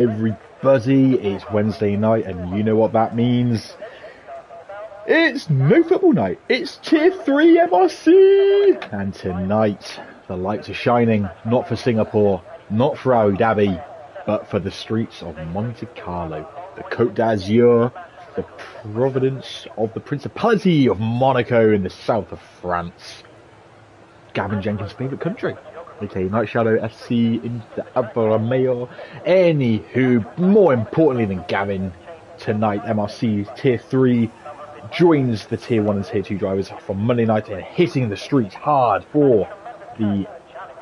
Everybody, it's Wednesday night and you know what that means. It's no football night, it's Tier 3 MRC! And tonight, the lights are shining, not for Singapore, not for Abu Dhabi, but for the streets of Monte Carlo, the Côte d'Azur, the province of the Principality of Monaco in the south of France. Gavin Jenkins' favourite country. Okay, Night Shadow SC in the Alfa Romeo. Anywho, more importantly than Gavin, tonight MRC Tier 3 joins the Tier 1 and Tier 2 drivers from Monday night and hitting the streets hard for the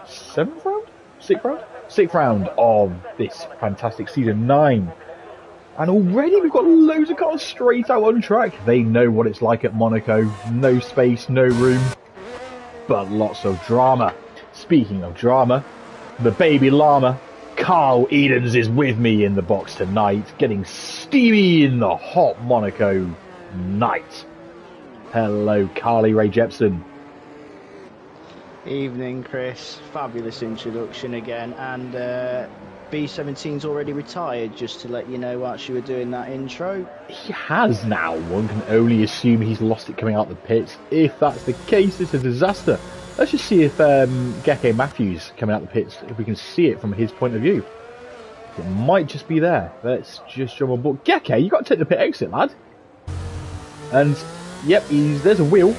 7th round? 6th round? 6th round of this fantastic Season 9. And already we've got loads of cars straight out on track. They know what it's like at Monaco. No space, no room, but lots of drama. Speaking of drama, the baby llama, Carl Edens, is with me in the box tonight, getting steamy in the hot Monaco night. Hello, Carly Ray Jepson. Evening, Chris. Fabulous introduction again. And B17's already retired, just to let you know whilst you were doing that intro. He has now. One can only assume he's lost it coming out the pits. If that's the case, it's a disaster. Let's just see if Geke Matthews coming out the pits, if we can see it from his point of view. It might just be there. Let's just jump on board. Geke, you got to take the pit exit, lad. And, yep, there's a wheel.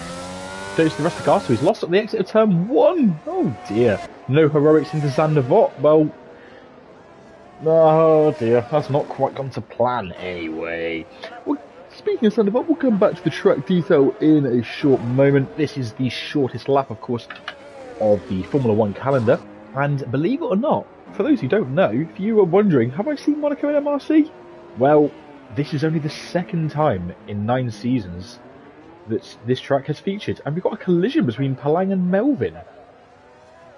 Goes to the rest of the car, so he's lost at the exit of turn 1. Oh dear. No heroics into Zandvoort. Well, oh dear, that's not quite gone to plan anyway. Well, speaking of Zandvoort, we'll come back to the track detail in a short moment. This is the shortest lap, of course, of the Formula 1 calendar. And believe it or not, for those who don't know, if you were wondering, have I seen Monaco in MRC? Well, this is only the second time in 9 seasons that this track has featured. And we've got a collision between Palang and Melvin.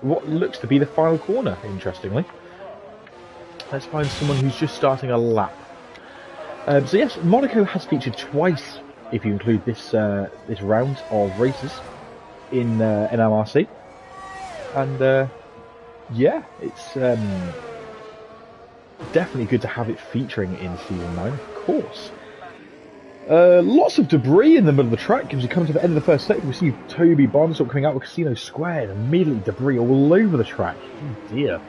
What looks to be the final corner, interestingly. Let's find someone who's just starting a lap. So yes, Monaco has featured twice, if you include this this round of races in MRC, and yeah, it's definitely good to have it featuring in Season 9, of course. Lots of debris in the middle of the track as you come to the end of the first sector. We see Toby Barnesop coming out of Casino Square, and immediately debris all over the track. Oh dear.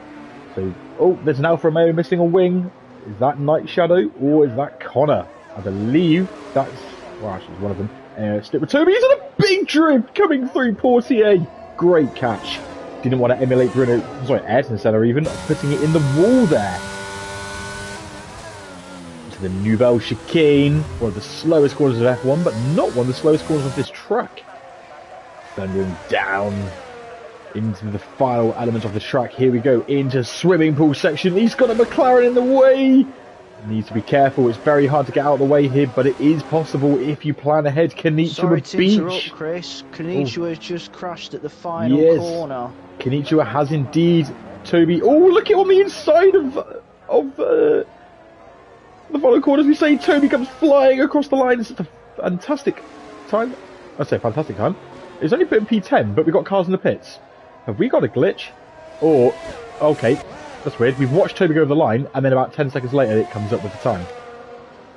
So, oh, there's an Alfa Romeo missing a wing. Is that Night Shadow or is that Connor? I believe that's, well, actually, one of them. Stick with Toby. He's on a big drift coming through Portier. Great catch. Didn't want to emulate Ayrton Senna even, putting it in the wall there. To the Nouvelle Chicane, one of the slowest corners of F1, but not one of the slowest corners of this track. Thundering down into the final element of the track. Here we go into swimming pool section. He's got a McLaren in the way. Needs to be careful. It's very hard to get out of the way here, but it is possible if you plan ahead. Konnichiwa Sorry to Beach. interrupt, Chris. Konnichiwa has just crashed at the final corner. Konnichiwa has indeed. Toby. Oh, look at on the inside of the final corner. As we say, Toby comes flying across the line. It's a fantastic time. I say fantastic time. It's only put in P10, but we've got cars in the pits. Have we got a glitch? Or, okay, that's weird. We've watched Toby go over the line, and then about 10 seconds later it comes up with the time.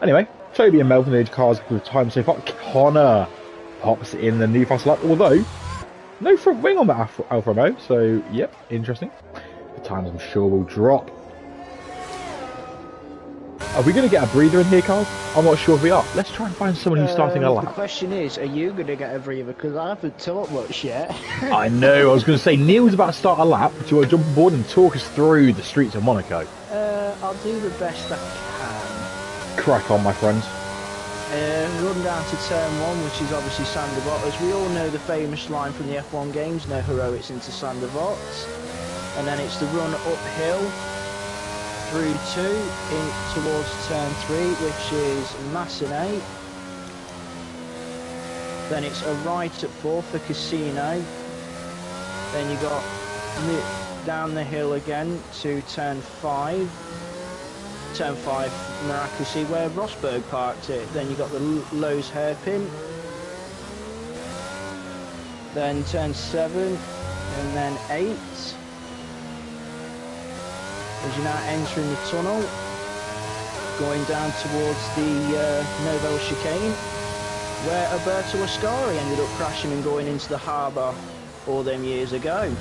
Anyway, Toby and Melvin lead cars with the time so far. Connor pops in the new fast lap, although no front wing on the Alfa Romeo, so yep, interesting. The times I'm sure will drop. Are we going to get a breather in here, Carl? I'm not sure if we are. Let's try and find someone who's starting a lap. The question is, are you going to get a breather? Because I haven't taught much yet. I know, I was going to say, Neil's about to start a lap. Do you want to jump on board and talk us through the streets of Monaco? I'll do the best I can. Crack on, my friends. Run down to turn 1, which is obviously Zandvoort. As we all know the famous line from the F1 games, no heroics into Zandvoort. And then it's the run uphill through 2 in towards turn 3, which is Massenet. Then it's a right at 4 for Casino. Then you got down the hill again to turn 5. Turn 5 miraculously where Rosberg parked it. Then you got the Lowe's hairpin. Then turn 7 and then 8. As you're now entering the tunnel, going down towards the Novel chicane, where Alberto Ascari ended up crashing and going into the harbour all them years ago.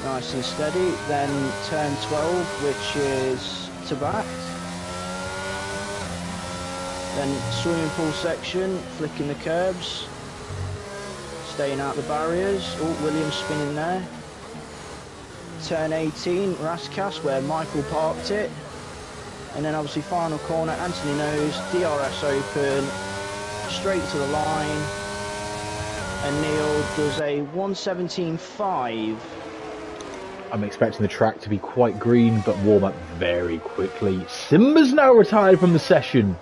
Nice and steady. Then turn 12, which is to back. Then swimming pool section, flicking the curbs, staying out the barriers. Oh, Williams spinning there. Turn 18, Rascas, where Michael parked it. And then obviously final corner, Anthony knows, DRS open, straight to the line. And Neil does a 1:17.5. I'm expecting the track to be quite green, but warm up very quickly. Simba's now retired from the session.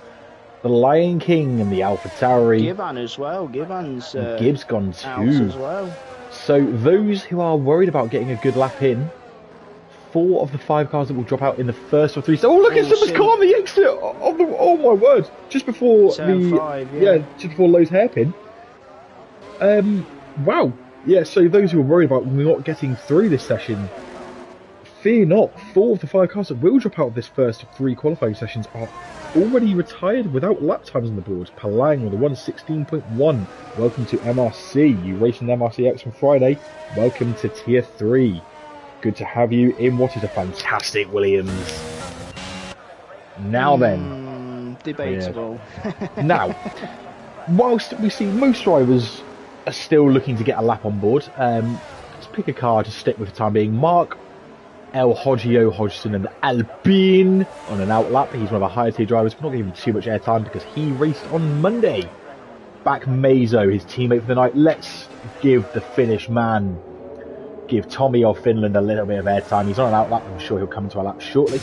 The Lion King and the Alpha Tauri. Gibbon as well. Gibbon's Gibbs gone out too. as well. So those who are worried about getting a good lap in, 4 of the 5 cars that will drop out in the first of 3. So, oh, look at Simba's car on the exit of the. Oh my word! Just before Turn the 5, yeah. just before Lowe's hairpin. Wow. Yeah. So those who are worried about not getting through this session, fear not. 4 of the 5 cars that will drop out of this first of 3 qualifying sessions are already retired without lap times on the board. Palang with a 1:16.1. Welcome to MRC. You racing MRCX from Friday. Welcome to Tier 3. Good to have you in what is a fantastic Williams. Now then. Debatable. Yeah. Now, whilst we see most drivers are still looking to get a lap on board, let's pick a car to stick with the time being. Mark El Hodgio Hodgson and Alpine on an outlap. He's one of our higher tier drivers. We're not giving him too much airtime because he raced on Monday. Back Mazo, his teammate for the night. Let's give the Finnish man, give Tommy of Finland a little bit of airtime. He's on an outlap. I'm sure he'll come into our lap shortly.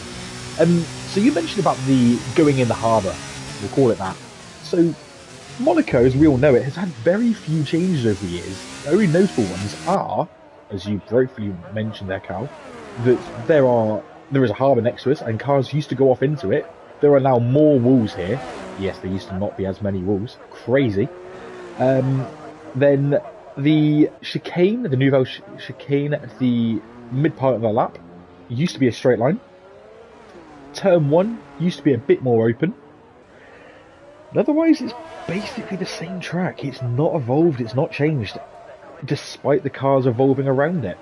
So you mentioned about the going in the harbour. We'll call it that. So Monaco, as we all know it, has had very few changes over the years. The only notable ones are, as you rightfully mentioned there, Cal, that there is a harbour next to us and cars used to go off into it. There are now more walls here. Yes, there used to not be as many walls. Crazy. Then the chicane, the Nouvelle chicane at the mid part of the lap, used to be a straight line. Turn 1 used to be a bit more open. And otherwise, it's basically the same track. It's not evolved, it's not changed, despite the cars evolving around it.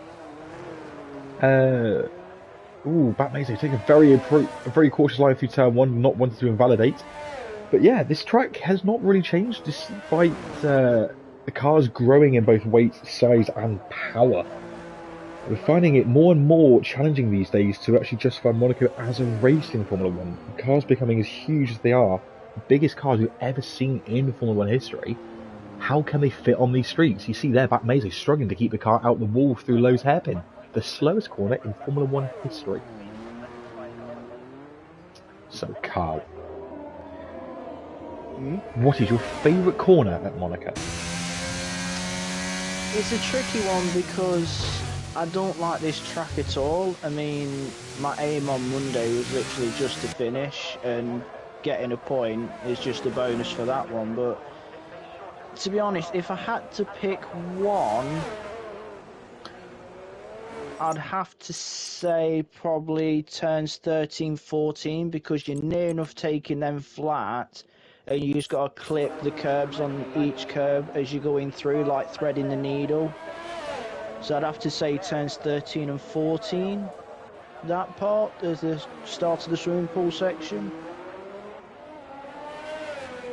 Bat Mazo taking a very cautious line through turn 1, not wanting to invalidate. But yeah, this track has not really changed despite the cars growing in both weight, size and power. We're finding it more and more challenging these days to actually justify Monaco as a race in Formula 1. The cars becoming as huge as they are, the biggest cars we've ever seen in Formula 1 history. How can they fit on these streets? You see there, Bat Mazo struggling to keep the car out the wall through Lowe's hairpin. The slowest corner in Formula 1 history. So, Carl, what is your favourite corner at Monaco? It's a tricky one because I don't like this track at all. I mean, my aim on Monday was literally just to finish, and getting a point is just a bonus for that one. But to be honest, if I had to pick one, I'd have to say probably turns 13, 14, because you're near enough taking them flat, and you just got to clip the curbs on each curb as you're going through, like threading the needle. So I'd have to say turns 13 and 14, that part, as the start of the swimming pool section.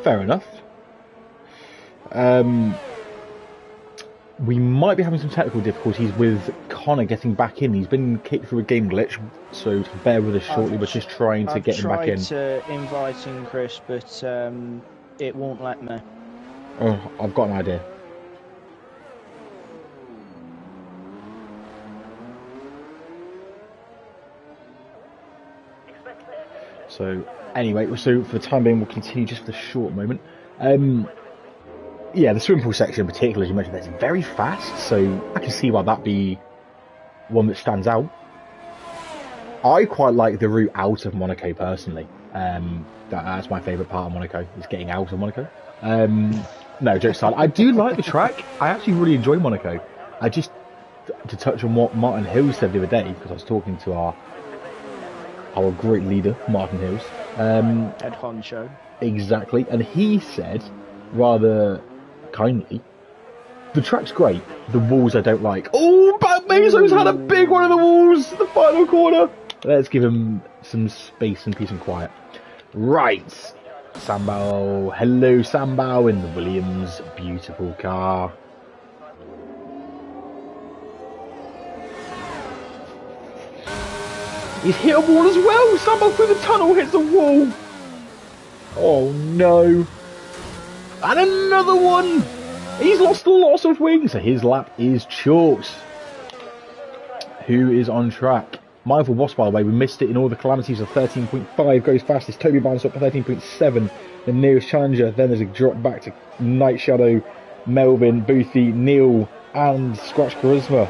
Fair enough. We might be having some technical difficulties with Connor getting back in. He's been kicked through a game glitch, so bear with us shortly. We're just trying to get him back in. I've tried to invite in Chris, but it won't let me. Oh, I've got an idea. So, anyway, so for the time being, we'll continue just for a short moment. Yeah, the swimming pool section in particular, as you mentioned, that's very fast, so I can see why that'd be one that stands out. I quite like the route out of Monaco, personally. That's my favourite part of Monaco, is getting out of Monaco. No, jokes aside, I do like the track. I actually really enjoy Monaco. To touch on what Martin Hill said the other day, because I was talking to our our great leader, Martin Hills. Head honcho. Exactly, and he said, rather kindly, the track's great, the walls I don't like. Oh, but Meso's had a big one of the walls, the final corner. Let's give him some space and peace and quiet. Right, Sambao, hello Sambao in the Williams, beautiful car. He's hit a wall as well, Sambao through the tunnel hits the wall. Oh no. And another one. He's lost lots of wings, so his lap is chalked. Who is on track? Mindful Boss, by the way, we missed it in all the calamities of 13.5, goes fastest. Toby Barnes up to 13.7, the nearest challenger. Then there's a drop back to Night Shadow, Melvin, Boothie, Neil, and Scratch Charisma.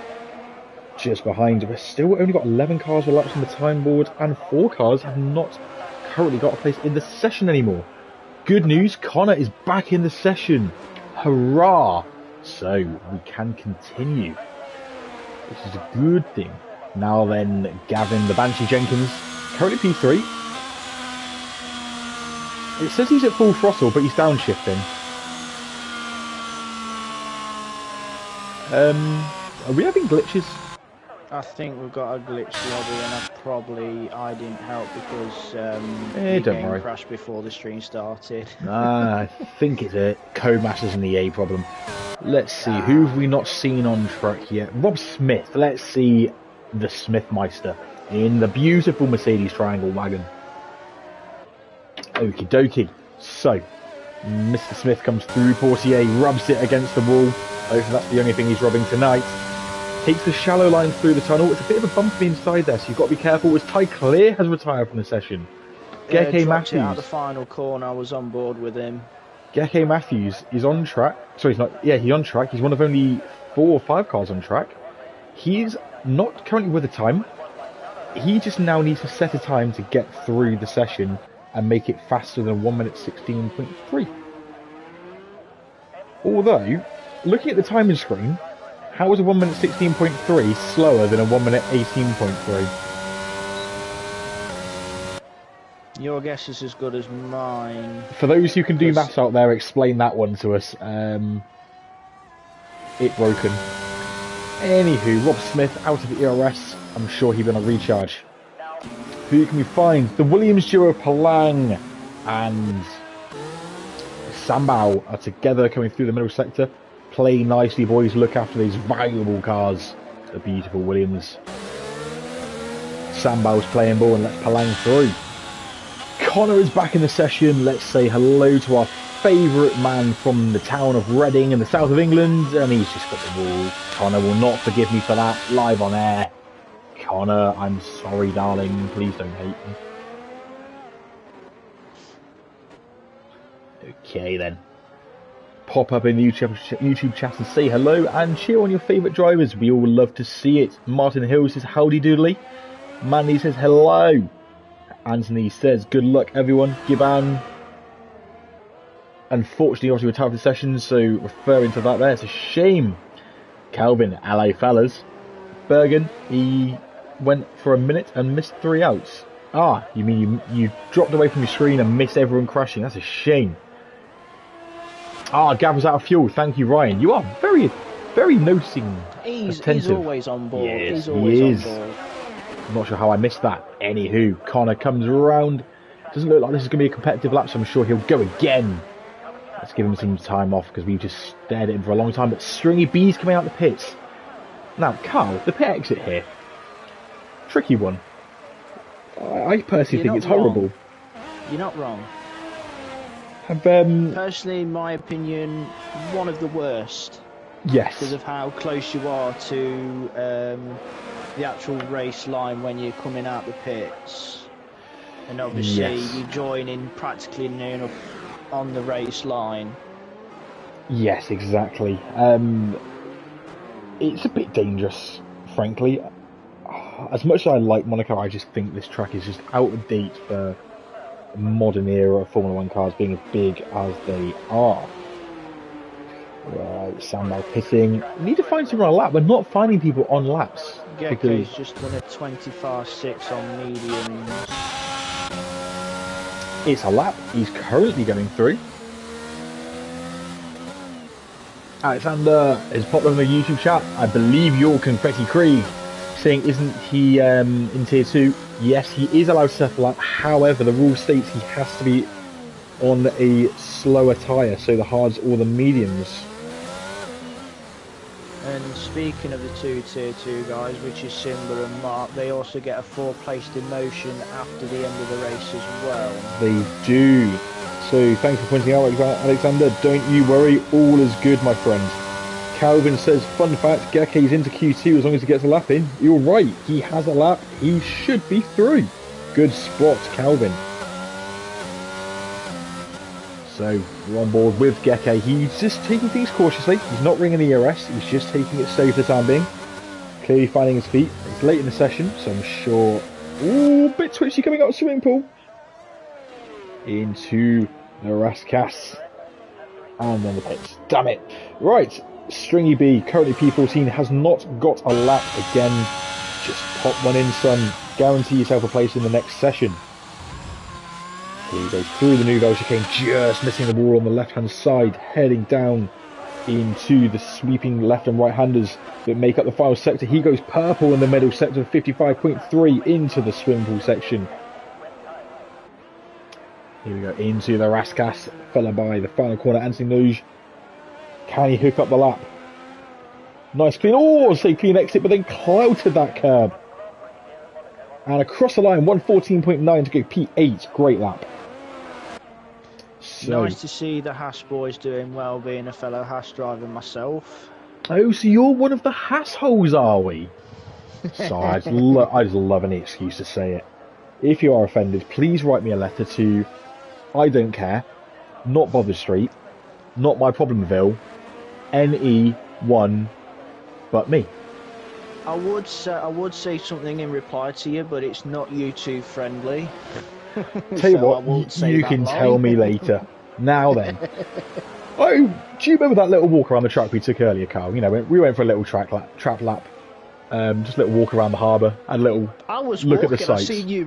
Just behind. We've still only got 11 cars with laps on the time board, and 4 cars have not currently got a place in the session anymore. Good news, Connor is back in the session. Hurrah! So we can continue, which is a good thing. Now then, Gavin the Banshee Jenkins, currently P3. It says he's at full throttle, but he's downshifting. Are we having glitches? I think we've got a glitch lobby, and I didn't help because don't game worry. crashed before the stream started. I think it's a Codemasters and EA problem. Let's see, who have we not seen on track yet? Rob Smith. Let's see the Smithmeister in the beautiful Mercedes Triangle wagon. Okie dokie. So, Mr. Smith comes through, Portier rubs it against the wall. Hopefully that's the only thing he's rubbing tonight. Takes the shallow line through the tunnel. It's a bit of a bumpy inside there, so you've got to be careful. As Ty Clear has retired from the session. Geke Matthews. Out the final corner, I was on board with him. Geke Matthews is on track. Sorry, he's not. Yeah, he's on track. He's one of only 4 or 5 cars on track. He's not currently with a time. He just now needs to set a time to get through the session and make it faster than 1 minute 16.3. Although, looking at the timing screen, how is a 1 minute 16.3 slower than a 1 minute 18.3? Your guess is as good as mine. For those who can do maths out there, explain that one to us. It broken. Anywho, Rob Smith out of the ERS. I'm sure he's going to recharge. Who can we find? The Williams duo Palang and Sambao are together coming through the middle sector. Play nicely, boys. Look after these valuable cars. The beautiful Williams. Sambao's playing ball and lets Palang through. Connor is back in the session. Let's say hello to our favourite man from the town of Reading in the south of England. And he's just got the ball. Connor will not forgive me for that. Live on air. Connor, I'm sorry, darling. Please don't hate me. Okay, then. Pop up in the YouTube chat and say hello and cheer on your favourite drivers. We all love to see it. Martin Hill says howdy doodly. Mandy says hello. Anthony says good luck everyone. Giban. Unfortunately, obviously, we're tired of the session, so referring to that there, it's a shame. Calvin, LA fellas. Bergen, he went for a minute and missed 3 outs. Ah, you mean you dropped away from your screen and missed everyone crashing? That's a shame. Ah, Gav was out of fuel. Thank you, Ryan. You are very, very noticing. He's attentive. always on board. Yes, he's always on board. I'm not sure how I missed that. Anywho, Connor comes around. Doesn't look like this is going to be a competitive lap, so I'm sure he'll go again. Let's give him some time off because we've just stared at him for a long time. But Stringy B's coming out the pits. Now, Carl, the pit exit here. Tricky one. I personally think it's horrible. You're not wrong. Personally, in my opinion, one of the worst. Yes. Because of how close you are to the actual race line when you're coming out the pits. And obviously you join in practically near enough on the race line. Yes, exactly. It's a bit dangerous, frankly. As much as I like Monaco, I just think this track is just out of date for modern era Formula 1 cars being as big as they are. Right, Sambal pitting. We need to find someone on a lap. We're not finding people on laps. Gekke's just done a 25.6 on mediums. It's a lap. He's currently going through. Alexander has popped on the YouTube chat. I believe you're Confetti Krieg, saying isn't he in tier 2? Yes, he is allowed to settle lap. However, the rule states he has to be on a slower tyre, so the hards or the mediums. And speaking of the two tier 2 guys, which is Simba and Mark, they also get a 4-place demotion after the end of the race as well. They do. So thanks for pointing out, Alexander. Don't you worry, all is good, my friend. Calvin says, fun fact, Gekke's into Q2 as long as he gets a lap in. You're right, he has a lap, he should be through. Good spot, Calvin. So we're on board with Gekke. He's just taking things cautiously. He's not ringing the ERS, he's just taking it slow for the time being. Clearly finding his feet. It's late in the session, so I'm sure... Ooh, bit twitchy coming out of the swimming pool. Into the Raskas. And then the pits. Damn it. Right, Stringy B, currently P14, has not got a lap again. Just pop one in, son. Guarantee yourself a place in the next session. Here he goes through the Nouvelle chicane, just missing the wall on the left-hand side, heading down into the sweeping left and right-handers that make up the final sector. He goes purple in the middle sector, 55.3 into the swim pool section. Here we go into the Raskas, followed by the final corner, Anthony Nouge. Can he hook up the lap? Nice clean, oh, say clean exit, but then clouted that curb. And across the line, 114.9 to go P8, great lap. So, nice to see the Haas boys doing well, being a fellow Haas driver myself. Oh, so you're one of the Haas holes, are we? So I just love any excuse to say it. If you are offended, please write me a letter to I don't care, not Bother Street, not my Problemville, NE1, but me. I would say something in reply to you, but it's not YouTube friendly. Tell you what, you can tell me later. Now then. Oh, do you remember that little walk around the track we took earlier, Carl? You know, we went for a little trap lap. Just a little walk around the harbour, and a little look at the sights. I seen you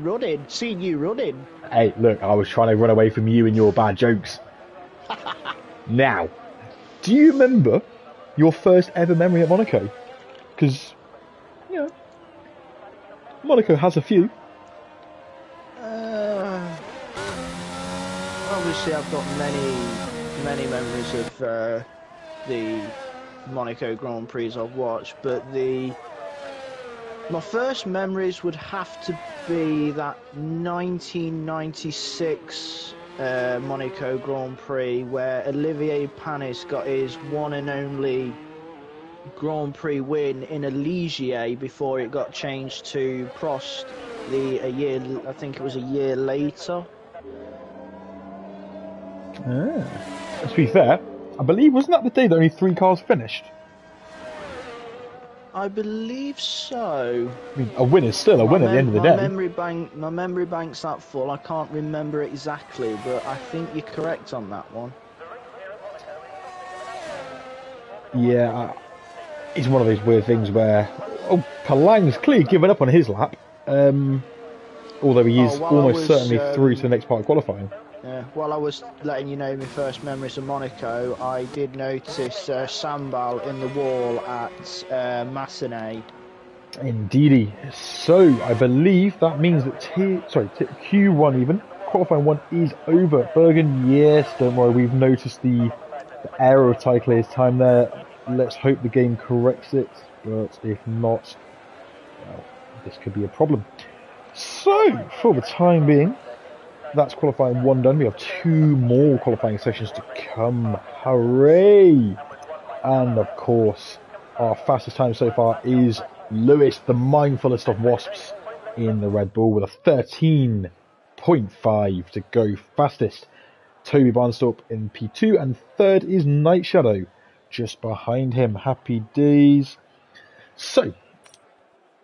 running. Hey, look, I was trying to run away from you and your bad jokes. Now, do you remember your first ever memory at Monaco? Because, you know, Monaco has a few. Obviously, I've got many memories of the Monaco Grand Prix I've watched, but my first memories would have to be that 1996 Monaco Grand Prix where Olivier Panis got his one and only Grand Prix win in a Ligier before it got changed to Prost I think it was a year later. To be fair, I believe, wasn't that the day that only 3 cars finished? I believe so. I mean, a win is still a win at the end of the day. My memory bank's that full, I can't remember exactly, but I think you're correct on that one. Yeah, it's one of those weird things where... Oh, Palang's clearly given up on his lap. Although he is almost certainly through to the next part of qualifying. Yeah, while I was letting you know my first memories of Monaco, I did notice Sambal in the wall at Massenet. Indeedy. So, I believe that means that Q1 even, qualifying 1 is over. Bergen, yes, don't worry, we've noticed the error of Tyclear's time there. Let's hope the game corrects it, but if not, well, this could be a problem. So, for the time being, that's qualifying 1 done. We have 2 more qualifying sessions to come. Hooray! And of course, our fastest time so far is Lewis, the mindfulest of wasps, in the Red Bull with a 13.5 to go fastest. Toby Barnstorp in P2, and 3rd is Night Shadow, just behind him. Happy days. So,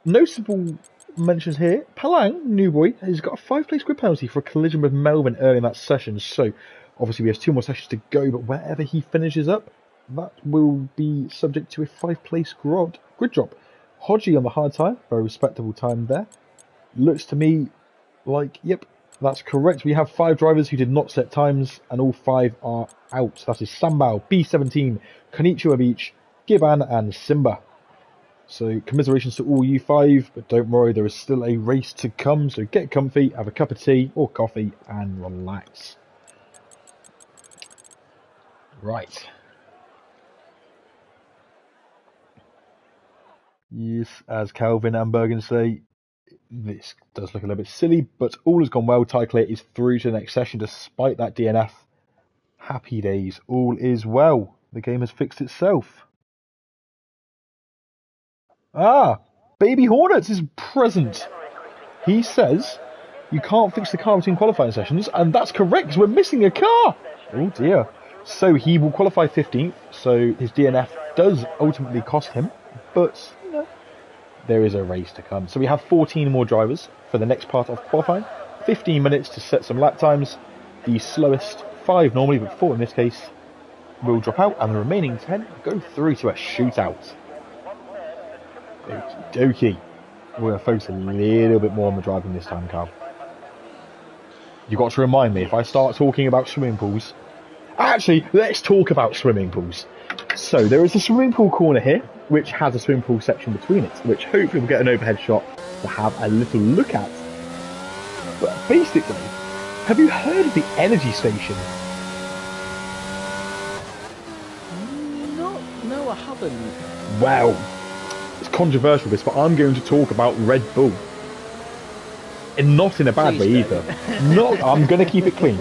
noticeable mentions here, Palang, new boy, has got a 5-place grid penalty for a collision with Melvin early in that session. So, obviously we have 2 more sessions to go, but wherever he finishes up, that will be subject to a 5-place grid drop. Hodgie on the hard tyre, very respectable time there. Looks to me like, yep, that's correct. We have 5 drivers who did not set times, and all 5 are out. That is Sambao, B17, Konichiwa Beach, Giban, and Simba. So commiserations to all you 5, but don't worry, there is still a race to come. So get comfy, have a cup of tea or coffee, and relax. Right. Yes, as Calvin and Bergen say, this does look a little bit silly, but all has gone well. Ty Clear is through to the next session despite that DNF. Happy days, all is well. The game has fixed itself. Ah, Baby Hornets is present. He says you can't fix the car between qualifying sessions, and that's correct because we're missing a car. Oh dear. So he will qualify 15th, so his DNF does ultimately cost him, but you know, there is a race to come. So we have 14 more drivers for the next part of qualifying. 15 minutes to set some lap times. The slowest 5 normally, but 4 in this case, will drop out, and the remaining 10 go through to a shootout. Okie dokie. We're going to focus a little bit more on the driving this time, Carl. You've got to remind me if I start talking about swimming pools. Actually, let's talk about swimming pools. So there is a swimming pool corner here, which has a swimming pool section between it, which hopefully we'll get an overhead shot to have a little look at. But basically, have you heard of the energy station? No, I haven't. Well, it's controversial this, but I'm going to talk about Red Bull. And not in a bad way either. Not, I'm going to keep it clean.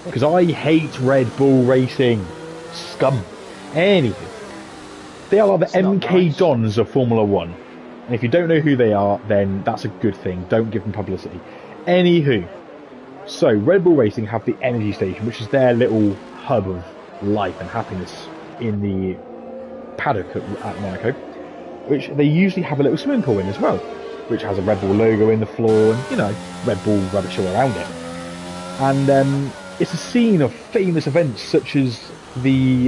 Because I hate Red Bull racing. Scum. Anywho. They are the MK Dons of Formula 1. And if you don't know who they are, then that's a good thing. Don't give them publicity. Anywho. So, Red Bull Racing have the Energy Station, which is their little hub of life and happiness in the paddock at Monaco. Which they usually have a little swimming pool in as well, which has a Red Bull logo in the floor and, you know, Red Bull rubbish all around it. And it's a scene of famous events such as the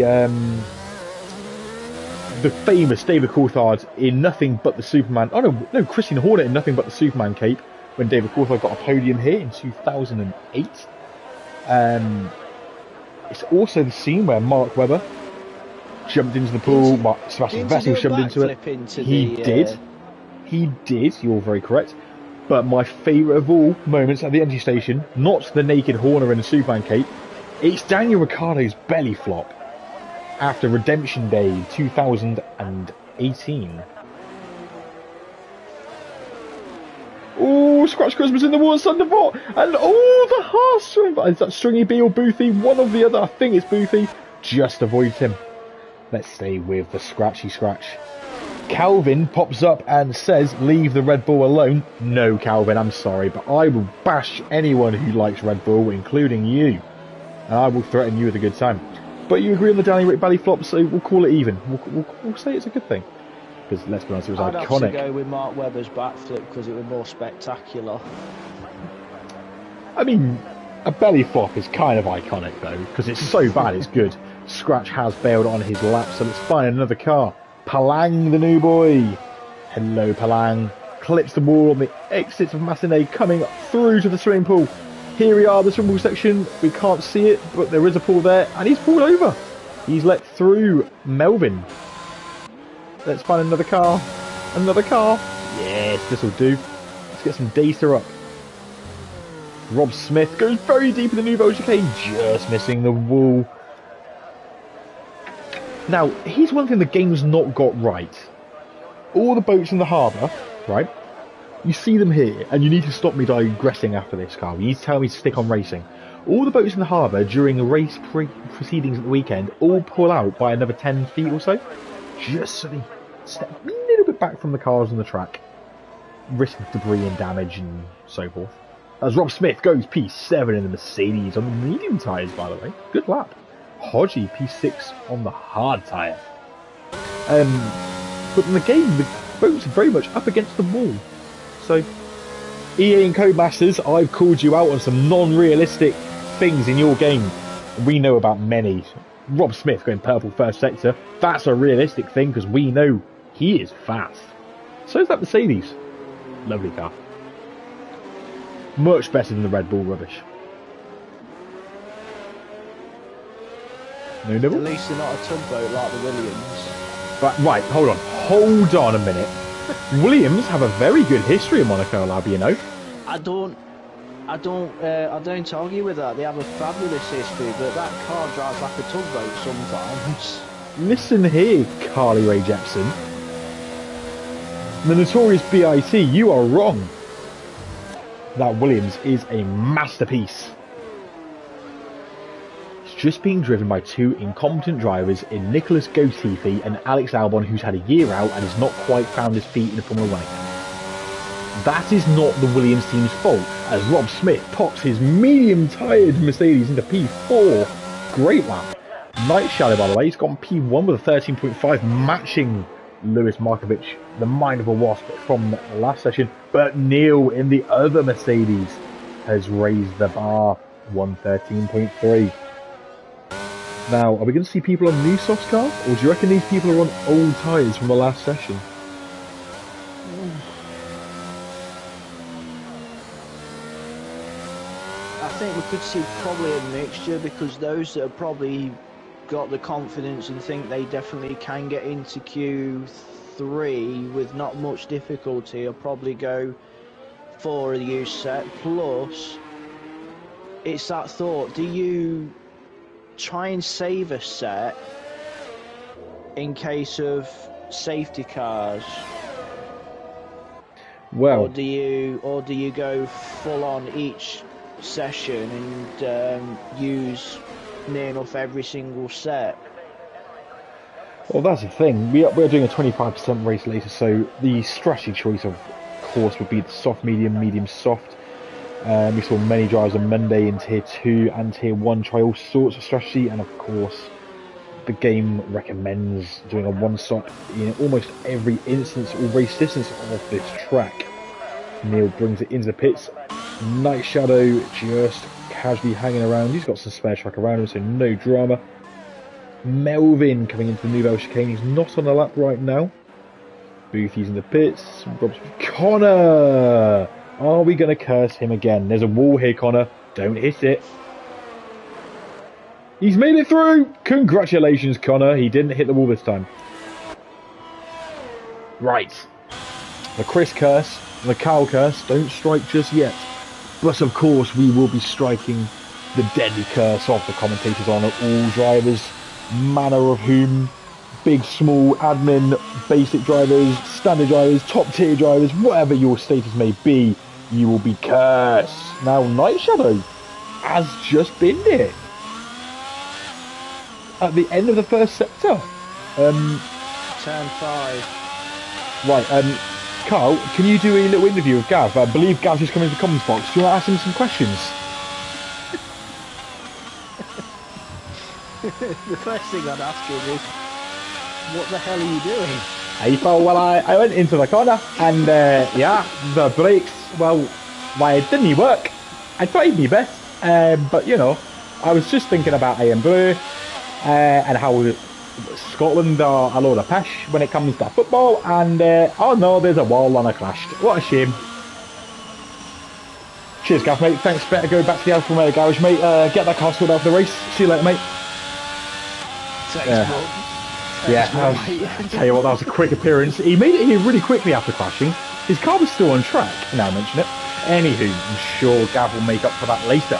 famous David Coulthard in Nothing But the Superman... Oh, no, Christian Horner in Nothing But the Superman cape when David Coulthard got a podium here in 2008. It's also the scene where Mark Webber jumped into the pool, Sebastian Vettel jumped into it. He did, you're very correct. But my favourite of all moments at the energy station, not the naked Horner in the Superman cape, it's Daniel Ricciardo's belly flop after Redemption Day 2018. Oh, Scratch Christmas in the water, Thunderbolt! And the Haas! Is that Stringy B or Boothie? One of the other, I think it's Boothie. Just avoids him. Let's stay with the Scratchy Scratch. Calvin pops up and says, leave the Red Bull alone. No, Calvin, I'm sorry, but I will bash anyone who likes Red Bull, including you. And I will threaten you with a good time. But you agree on the Danny Rick belly flop, so we'll call it even. We'll say it's a good thing. Because let's be honest, it was iconic. I'd have to go with Mark Webber's backflip because it was more spectacular. I mean, a belly flop is kind of iconic though, because it's so bad it's good. Scratch has bailed on his lap, so let's find another car. Palang, the new boy. Hello, Palang. Clips the wall on the exit of Massenet, coming through to the swimming pool. Here we are, the swimming pool section. We can't see it, but there is a pool there, and he's pulled over. He's let through Melvin. Let's find another car. Another car. Yes, this will do. Let's get some data up. Rob Smith goes very deep in the Nouveau chicane, just missing the wall. Now, here's one thing the game's not got right. All the boats in the harbour, right? You see them here, and you need to stop me digressing after this, Carl. You need to tell me to stick on racing. All the boats in the harbour during the race proceedings at the weekend all pull out by another 10 feet or so. Just so they step a little bit back from the cars on the track. Risk of debris and damage and so forth. As Rob Smith goes P7 in the Mercedes on the medium tyres, by the way. Good lap. Hodgie P6 on the hard tyre. But in the game, the boats are very much up against the wall. So, EA and Codemasters, I've called you out on some non-realistic things in your game. We know about many. Rob Smith going purple first sector, that's a realistic thing because we know he is fast. So is that Mercedes. Lovely car. Much better than the Red Bull rubbish. No nibble? At least they're not a tugboat like the Williams. Right, hold on a minute. Williams have a very good history in Monaco, I'll have you know. I don't argue with that. They have a fabulous history, but that car drives like a tugboat sometimes. Listen here, Carly Rae Jepsen. The notorious BIT, you are wrong. That Williams is a masterpiece. It's just being driven by two incompetent drivers in Nicholas Gotifi and Alex Albon, who's had a year out and has not quite found his feet in Formula 1 again. That is not the Williams team's fault, as Rob Smith pops his medium-tired Mercedes into P4. Great lap. Night Shadow, by the way, he's gone P1 with a 13.5, matching Lewis Markovic, the mind of a wasp from the last session. But Neil in the other Mercedes has raised the bar, 113.3. Now, are we going to see people on new soft cars, or do you reckon these people are on old tyres from the last session? I think we could see probably a mixture, because those that have probably got the confidence and think they definitely can get into Q3 with not much difficulty will probably go for a used set. Plus, it's that thought, do you try and save a set in case of safety cars? Well, or do you go full on each session and use near enough every single set? Well, that's the thing. We're doing a 25% race later, so the strategy choice, of course, would be the soft, medium, medium, soft. We saw many drivers on Monday in Tier 2 and Tier 1 try all sorts of strategy, and of course, the game recommends doing a one-stop in almost every instance or race distance of this track. Neil brings it into the pits. Night Shadow just casually hanging around. He's got some spare track around him, so no drama. Melvin coming into the Nouvelle Chicane. He's not on the lap right now. Boothie's in the pits. Connor! Are we going to curse him again? There's a wall here, Connor. Don't hit it. He's made it through! Congratulations, Connor. He didn't hit the wall this time. Right. The Chris curse, the Carl curse, don't strike just yet. But of course, we will be striking the deadly curse of the commentators on all drivers, manner of whom, big, small, admin, basic drivers, standard drivers, top tier drivers, whatever your status may be, you will be cursed. Now, Night Shadow has just been there. At the end of the first sector. Turn 5. Right, Carl, can you do a little interview with Gav? I believe Gav's just come into the comments box. Do you want to ask him some questions? The first thing I'd ask him is, what the hell are you doing? Hey, Paul, well, I went into the corner and, yeah, the brakes, well, why didn't work? I tried my best, but, you know, I was just thinking about AM Blue and how Scotland are a load of pish when it comes to football, and, oh no, there's a wall and I crashed. What a shame. Cheers, Gav, mate. Thanks. Better go back to the Alfa Romeo garage, mate. Get that car sorted out for the race. See you later, mate. Thanks, yeah, I'll tell you what, that was a quick appearance. He made it here really quickly after crashing. His car was still on track, now I mention it. Anywho, I'm sure Gav will make up for that later.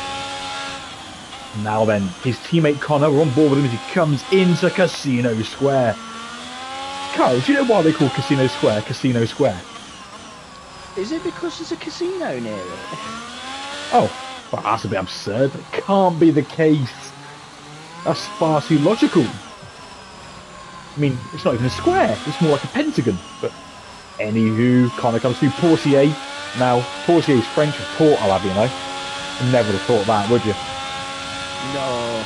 Now then, his teammate Connor, we're on board with him as he comes into Casino Square. Carl, do you know why they call Casino Square Casino Square? Is it because there's a casino near it? Oh, well, that's a bit absurd. It can't be the case. That's far too logical. I mean, it's not even a square, it's more like a pentagon. But anywho, Connor comes through Portier. Now, Portier is French for port, I'll have you know. Never would have thought that, would you? No.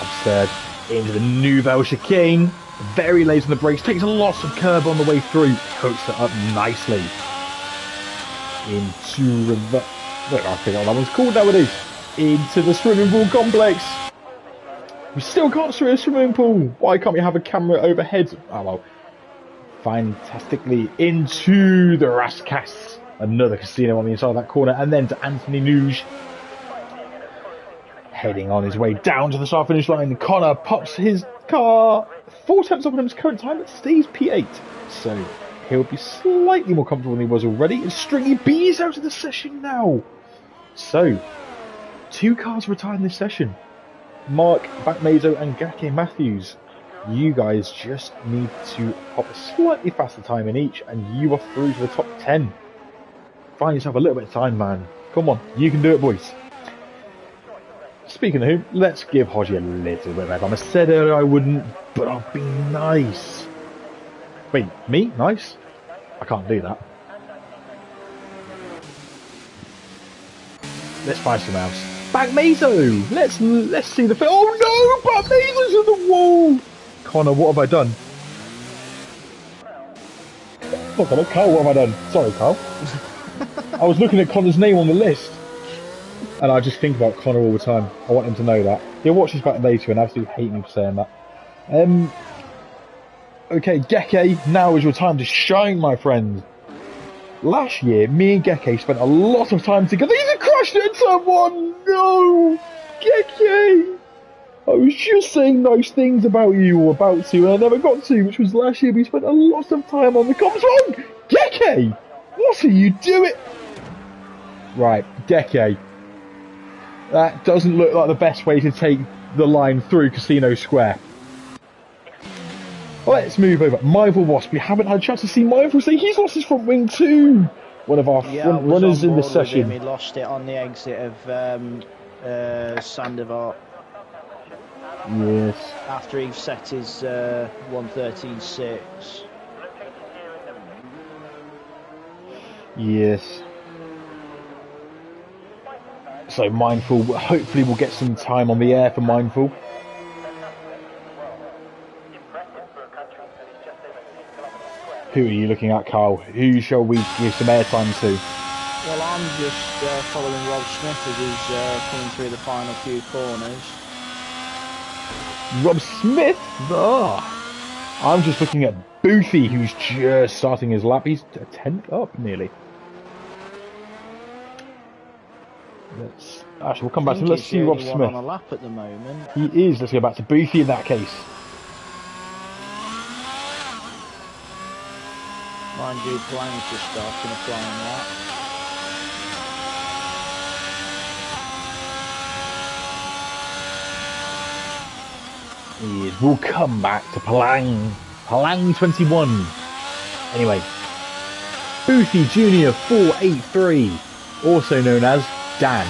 Absurd. Into the Nouvelle Chicane. Very late on the brakes. Takes a lot of curb on the way through. Hooks it up nicely. Into the... I forget what that one's called nowadays. Into the swimming pool complex. We still can't swim a swimming pool. Why can't we have a camera overhead? Oh well. fantastically into the Rascas. Another casino on the inside of that corner, and then to Anthony Nuge. Heading on his way down to the start finish line, Connor pops his car 4 tenths off on his current time, it stays P8. So he'll be slightly more comfortable than he was already. And Stringy B is out of the session now. So 2 cars retired in this session. Mark Backmazo and Gake Matthews. You guys just need to pop a slightly faster time in each, and you are through to the top 10. Find yourself a little bit of time, man. Come on, you can do it, boys. Speaking of whom, let's give Hodgie a little bit of airtime. I said earlier I wouldn't, but I'll be nice. Wait, me? Nice? I can't do that. Let's find some else. Backmazo! Let's see the film. Oh no! Backmazo's in the wall! Connor, what have I done? Not Connor, Carl, what have I done? Sorry, Carl. I was looking at Connor's name on the list. And I just think about Connor all the time. I want him to know that. He'll watch this back later and absolutely hate me for saying that. Okay, Geke, now is your time to shine, my friend. Last year, me and Geke spent a lot of time together. He's crashed into someone! No! Geke! I was just saying nice things about you, or about to, and I never got to, which was last year. We spent a lot of time on the comms. Wrong! Geke! What are you doing? Right, Geke. That doesn't look like the best way to take the line through Casino Square. Let's move over. Mindful Wasp. We haven't had a chance to see Mindful say he's lost his front wing too. One of our front runners in the session. He lost it on the exit of Sandevart. Yes. After he set his 1:13.6. Yes. So Mindful, hopefully we'll get some time on the air for Mindful. Who are you looking at, Carl? Who shall we give some airtime to? Well, I'm just following Rob Smith as he's coming through the final few corners. Rob Smith? I'm just looking at Boothie, who's just starting his lap. He's a 10th up, nearly. Actually, we'll come back to let's see Rob Smith. On a lap at the moment. He is. Let's go back to Boothie in that case. Mind you, Blang's just starting a flying lap. We'll come back to Palang. Palang 21. Anyway, Boothie Junior 483, also known as Dan.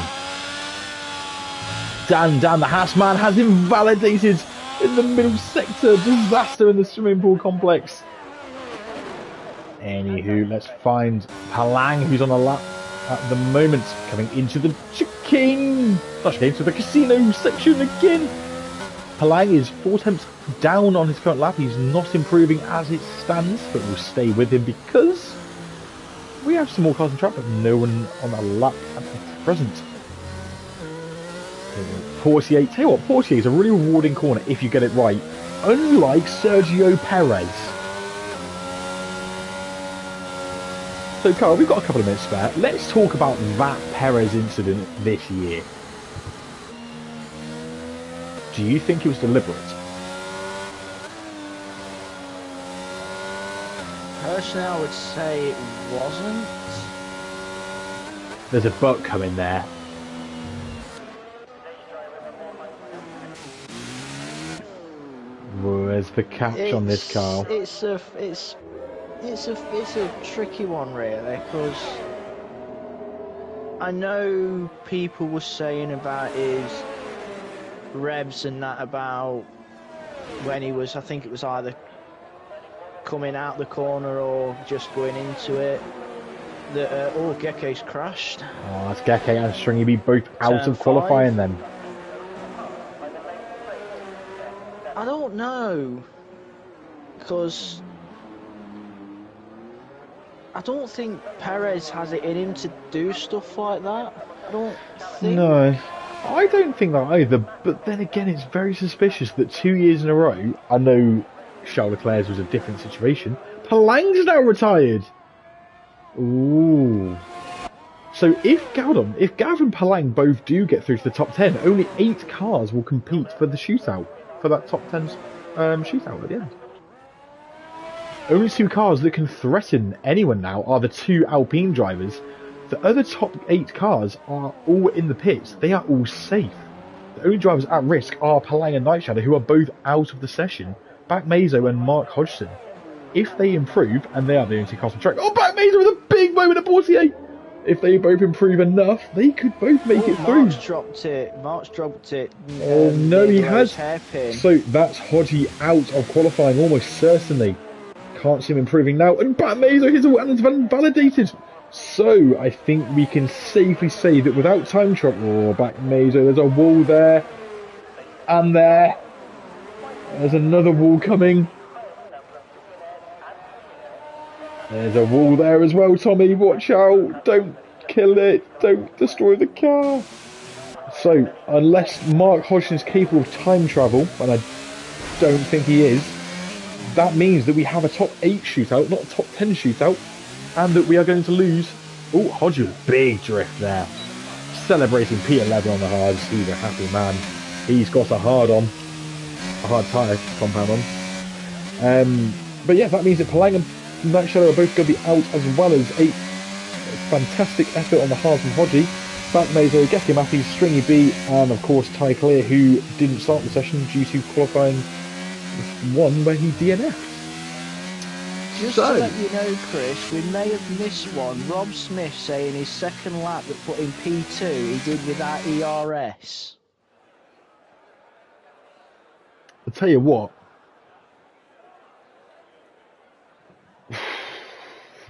Dan the Haas man has invalidated in the middle sector. Disaster in the swimming pool complex. Anywho, let's find Palang, who's on a lap at the moment, coming into the chicane. Not chicane, to the casino section again. Palang is 4 tenths down on his current lap. He's not improving as it stands, but we'll stay with him because we have some more cars in track, but no one on a lap at present. Portier, tell you what, Portier is a really rewarding corner if you get it right, unlike Sergio Perez. So Carl, we've got a couple of minutes spare. Let's talk about that Perez incident this year. Do you think it was deliberate? Personally, I would say it wasn't. There's a butt coming there. Where's the catch on this, Carl? It's a tricky one, really, because I know people were saying about his revs and that about when he was, I think it was either coming out the corner or just going into it, that Geke's crashed. Oh, it's Geke and Stringy B both out of qualifying then. I don't know, because I don't think Perez has it in him to do stuff like that. I don't think. No, I don't think that either. But then again, it's very suspicious that 2 years in a row, I know Charles Leclerc's was a different situation, Palang's now retired. Ooh. So if Gav and Palang both do get through to the top 10, only 8 cars will compete for the shootout, for that top 10 shootout at the end. Only 2 cars that can threaten anyone now are the 2 Alpine drivers. The other top 8 cars are all in the pits. They are all safe. The only drivers at risk are Palang and Night Shadow, who are both out of the session. Back Mazo and Mark Hodgson. If they improve, and they are the only 2 cars on track. Oh, Back Mazo with a big moment at 48! If they both improve enough, they could both make it through. Mark's dropped it. Oh no, he has. Hairpin. So that's Hodgie out of qualifying, almost certainly. Can't see him improving now. And Bat Mazo his awareness validated. So I think we can safely say that without time trouble, Back Mazo, there's a wall there. And there. There's another wall coming. There's a wall there as well, Tommy. Watch out. Don't kill it. Don't destroy the car. So, unless Mark Hodgson is capable of time travel, and I don't think he is, that means that we have a top 8 shootout, not a top 10 shootout, and that we are going to lose. Oh, Hodgson, big drift there. Celebrating P11 on the hards. He's a happy man. He's got a hard tyre compound on. But yeah, that means that Palang and Night Shadow are both going to be out, as well as a fantastic effort on the hard from Hodgie. Back Mazo, Geki Matthews, Stringy B, and of course Ty Clear, who didn't start the session due to qualifying 1 where he DNF'd. Just to let you know, Chris, we may have missed one. Rob Smith saying his second lap that put in P2 he did without ERS. I'll tell you what.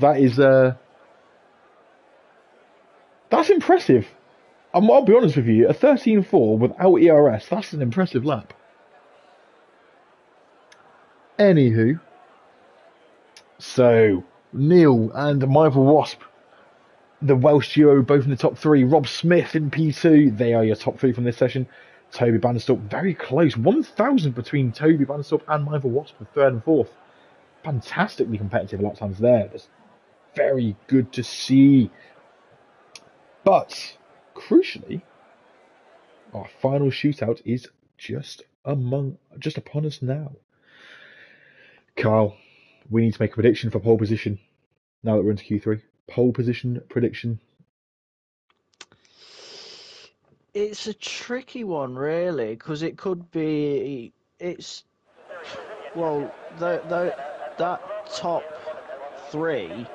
That is that's impressive. I'll be honest with you, a 13.4 without ERS, that's an impressive lap. Anywho, so Neil and Michael Wasp, the Welsh duo, both in the top 3. Rob Smith in P2, they are your top 3 from this session. Toby Banderstorp, very close, 1,000 between Toby Banderstorp and Michael Wasp for 3rd and 4th. Fantastically competitive lap times there. That's very good to see. But crucially, our final shootout is just upon us now. Carl, we need to make a prediction for pole position now that we're into Q3. Pole position prediction. It's a tricky one, really, because it could be. Well, that top 3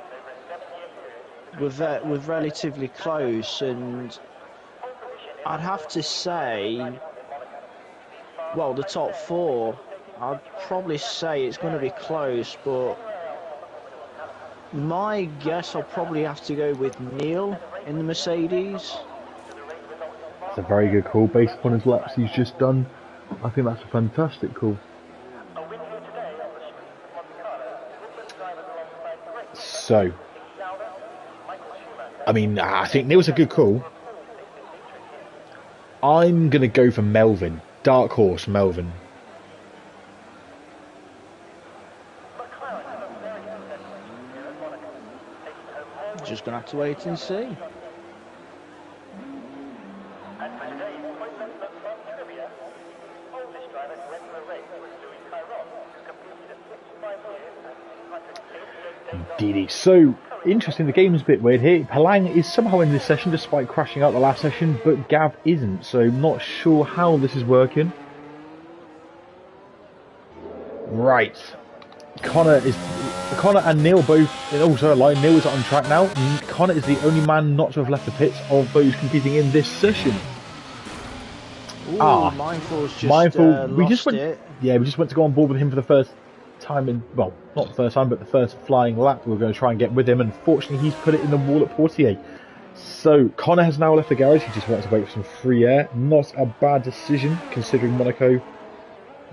were relatively close, and I'd have to say, well, the top 4, I'd probably say it's going to be close, but my guess, I'll probably have to go with Neil in the Mercedes. It's a very good call based upon his laps he's just done. I think that's a fantastic call. So, I mean, I think Neil's a good call. I'm going to go for Melvin. Dark horse, Melvin. Just going to have to wait and see. Indeed. So, interesting, the game's a bit weird here. Palang is somehow in this session despite crashing out the last session, but Gav isn't, so not sure how this is working. Right. Connor and Neil both, also line, Neil is on track now. Connor is the only man not to have left the pits of those competing in this session. Ooh, Mindful's just lost it. Yeah, we just went to go on board with him for the first time in, well, not the first time, but the first flying lap. We were going to try and get with him, and unfortunately he's put it in the wall at Portier. So Connor has now left the garage. He just wants to wait for some free air. Not a bad decision considering Monaco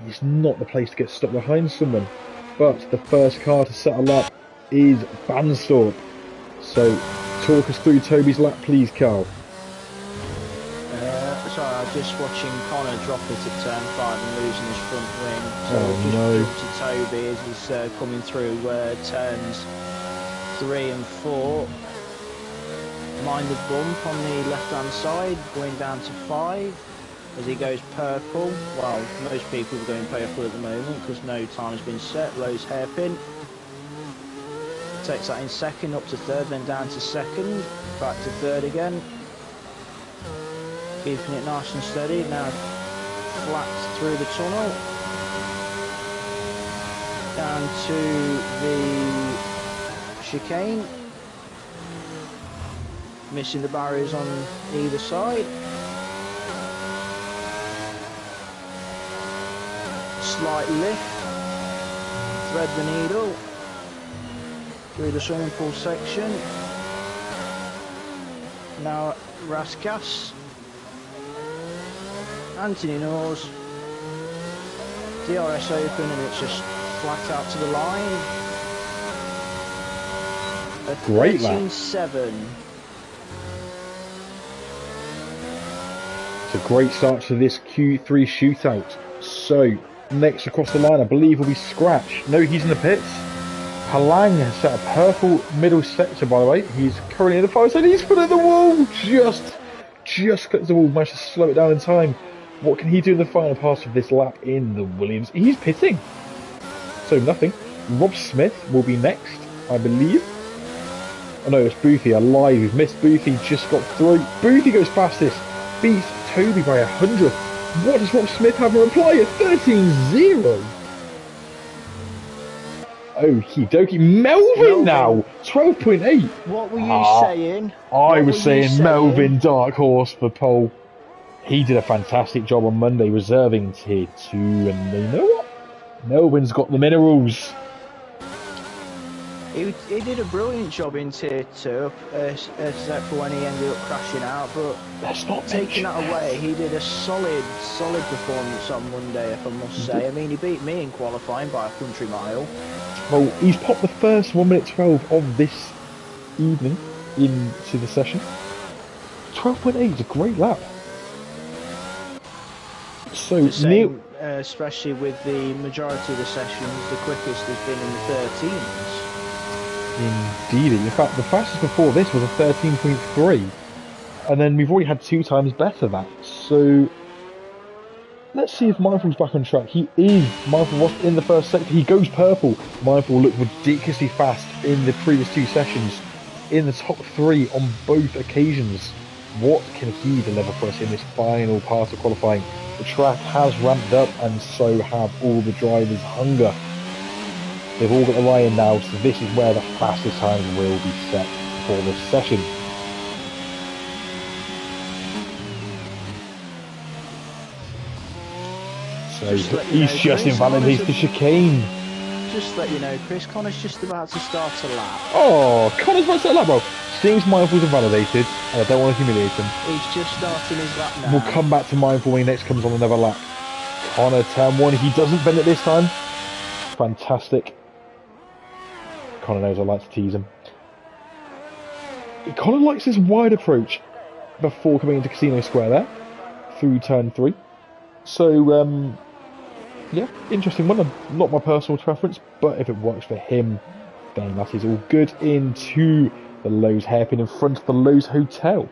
is not the place to get stuck behind someone. But the first car to settle up is Bandstorp. So talk us through Toby's lap, please, Carl. Sorry, I'm just watching Connor drop it at turn 5 and losing his front wing. So Oh, we'll just no. jump to Toby as he's coming through turns 3 and 4. Mind the bump on the left-hand side, going down to 5 as he goes purple. Well, most people are going purple at the moment because no time has been set. Lowe's hairpin. Takes that in second, up to third, then down to second, back to third again. Keeping it nice and steady, now flat through the tunnel. Down to the chicane. Missing the barriers on either side. Slight lift. Thread the needle. Through the swimming pool section. Now Raskas. Anthony Norris. DRS open and it's just flat out to the line. A Great lap. 13.7. It's a great start to this Q3 shootout. So, next across the line, I believe, will be Scratch. No, he's in the pits. Palang has set a purple middle sector, by the way. He's currently in the fire, so he's put at the wall. Just clips the wall, managed to slow it down in time. What can he do in the final pass of this lap in the Williams? He's pitting. So nothing. Rob Smith will be next, I believe. Oh no, it's Boothie. I lied. We've missed Boothie. Just got through. Boothie goes fastest. Beats Toby by 100th. What does Rob Smith have in reply? A 13.0. Okie dokie. Melvin now. 12.8. What were you saying? I was saying Melvin dark horse for pole. He did a fantastic job on Monday reserving tier 2, and you know what? Melvin's got the minerals. He did a brilliant job in tier 2, except for when he ended up crashing out, but Let's not taking that away, he did a solid performance on Monday, if I must say. I mean, he beat me in qualifying by a country mile. Well, he's popped the first 1 minute 12 of this evening into the session. 12.8 is a great lap. So, Neil, especially with the majority of the sessions, the quickest has been in the 13s. Indeed. In fact, the fastest before this was a 13.3. And then we've already had 2 times better that. So, let's see if Mindful's back on track. He is. Mindful was in the first sector. He goes purple. Mindful looked ridiculously fast in the previous 2 sessions. In the top 3 on both occasions. What can he deliver for us in this final part of qualifying? The track has ramped up, and so have all the drivers' hunger. They've all got the line now, so this is where the fastest times will be set for this session. So he's just invalidated the chicane. Just to let you know, Chris, Connor's just about to start a lap. Oh, Connor's about to start a lap, bro. Seems Mindful's invalidated, and I don't want to humiliate him. He's just starting his lap now. We'll come back to Mindful when he next comes on another lap. Connor, turn 1, he doesn't bend it this time. Fantastic. Connor knows I like to tease him. Connor likes this wide approach before coming into Casino Square there, through turn 3. So, yeah, interesting one. Not my personal preference, but if it works for him, then that is all good. Into the Lowe's hairpin in front of the Lowe's Hotel.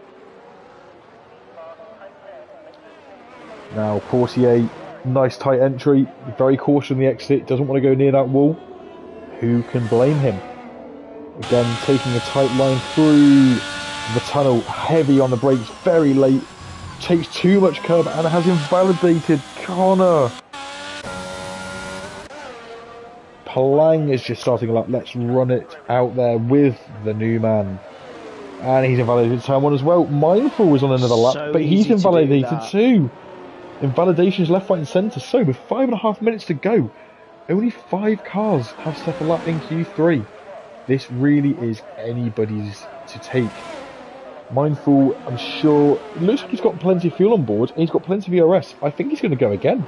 Now, Portier, nice tight entry, very cautious on the exit, doesn't want to go near that wall. Who can blame him? Again, taking a tight line through the tunnel, heavy on the brakes, very late, takes too much curb and has invalidated Connor. Palang is just starting a lap. Let's run it out there with the new man. And he's invalidated turn 1 as well. Mindful was on another lap, but he's invalidated too. Invalidations left, right and centre. So with 5.5 minutes to go, only 5 cars have set a lap in Q3. This really is anybody's to take. Mindful, I'm sure, it looks like he's got plenty of fuel on board, and he's got plenty of ERS. I think he's going to go again.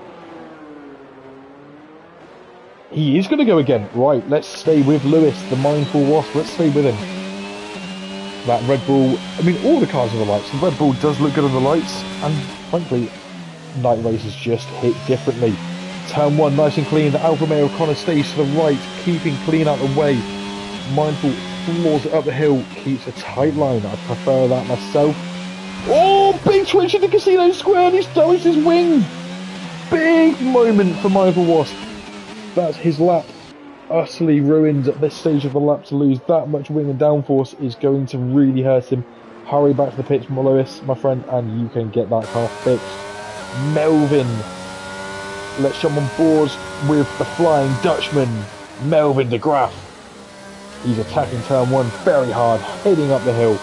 He is going to go again. Right, let's stay with Lewis, the Mindful Wasp. Let's stay with him. that Red Bull, I mean, all the cars on the lights, the Red Bull does look good on the lights, and frankly, night races just hit differently. Turn 1, nice and clean. The Alfa Romeo Connor stays to the right, keeping clean out the way. Mindful, floors it up the hill, keeps a tight line. I prefer that myself. Oh, big twitch in the casino square, and he stows his wing. Big moment for Michael Wasp. That's his lap. Utterly ruined at this stage of the lap. To lose that much wing and downforce is going to really hurt him. Hurry back to the pits, Lewis, my friend, and you can get that car fixed. Melvin, let's jump on board with the Flying Dutchman, Melvin de Graaf. He's attacking turn 1 very hard, heading up the hill.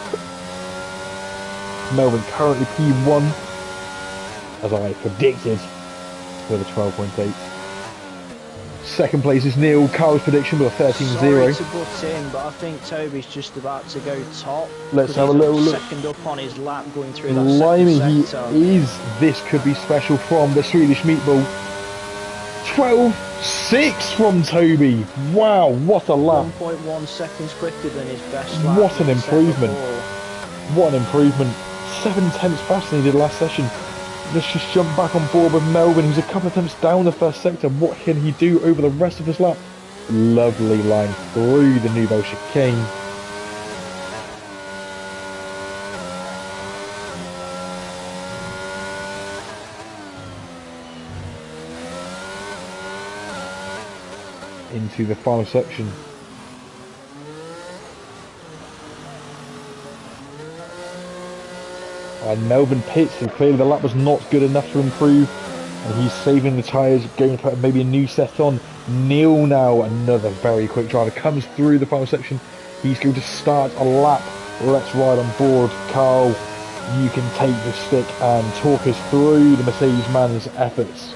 Melvin currently P1, as I predicted, with a 12.8. Second place is Neil. Carl's prediction with a 13.0. Sorry to butt in, but I think Toby's just about to go top. Let's have a little look. Second up on his lap, going through that Blimey, second sector. he is. This could be special from the Swedish meatball. 12.6 from Toby. Wow, what a lap. 1.1 seconds quicker than his best lap. What an improvement. What an improvement. 7/10 faster than he did last session. Let's just jump back on board with Melvin, who's a couple of attempts down the first sector. What can he do over the rest of his lap? Lovely line through the Nouveau chicane. Into the final section. And Melvin pits, and clearly the lap was not good enough to improve, and he's saving the tyres, going to put maybe a new set on. Neil now, another very quick driver, comes through the final section. He's going to start a lap. Let's ride on board. Carl, you can take the stick and talk us through the Mercedes man's efforts.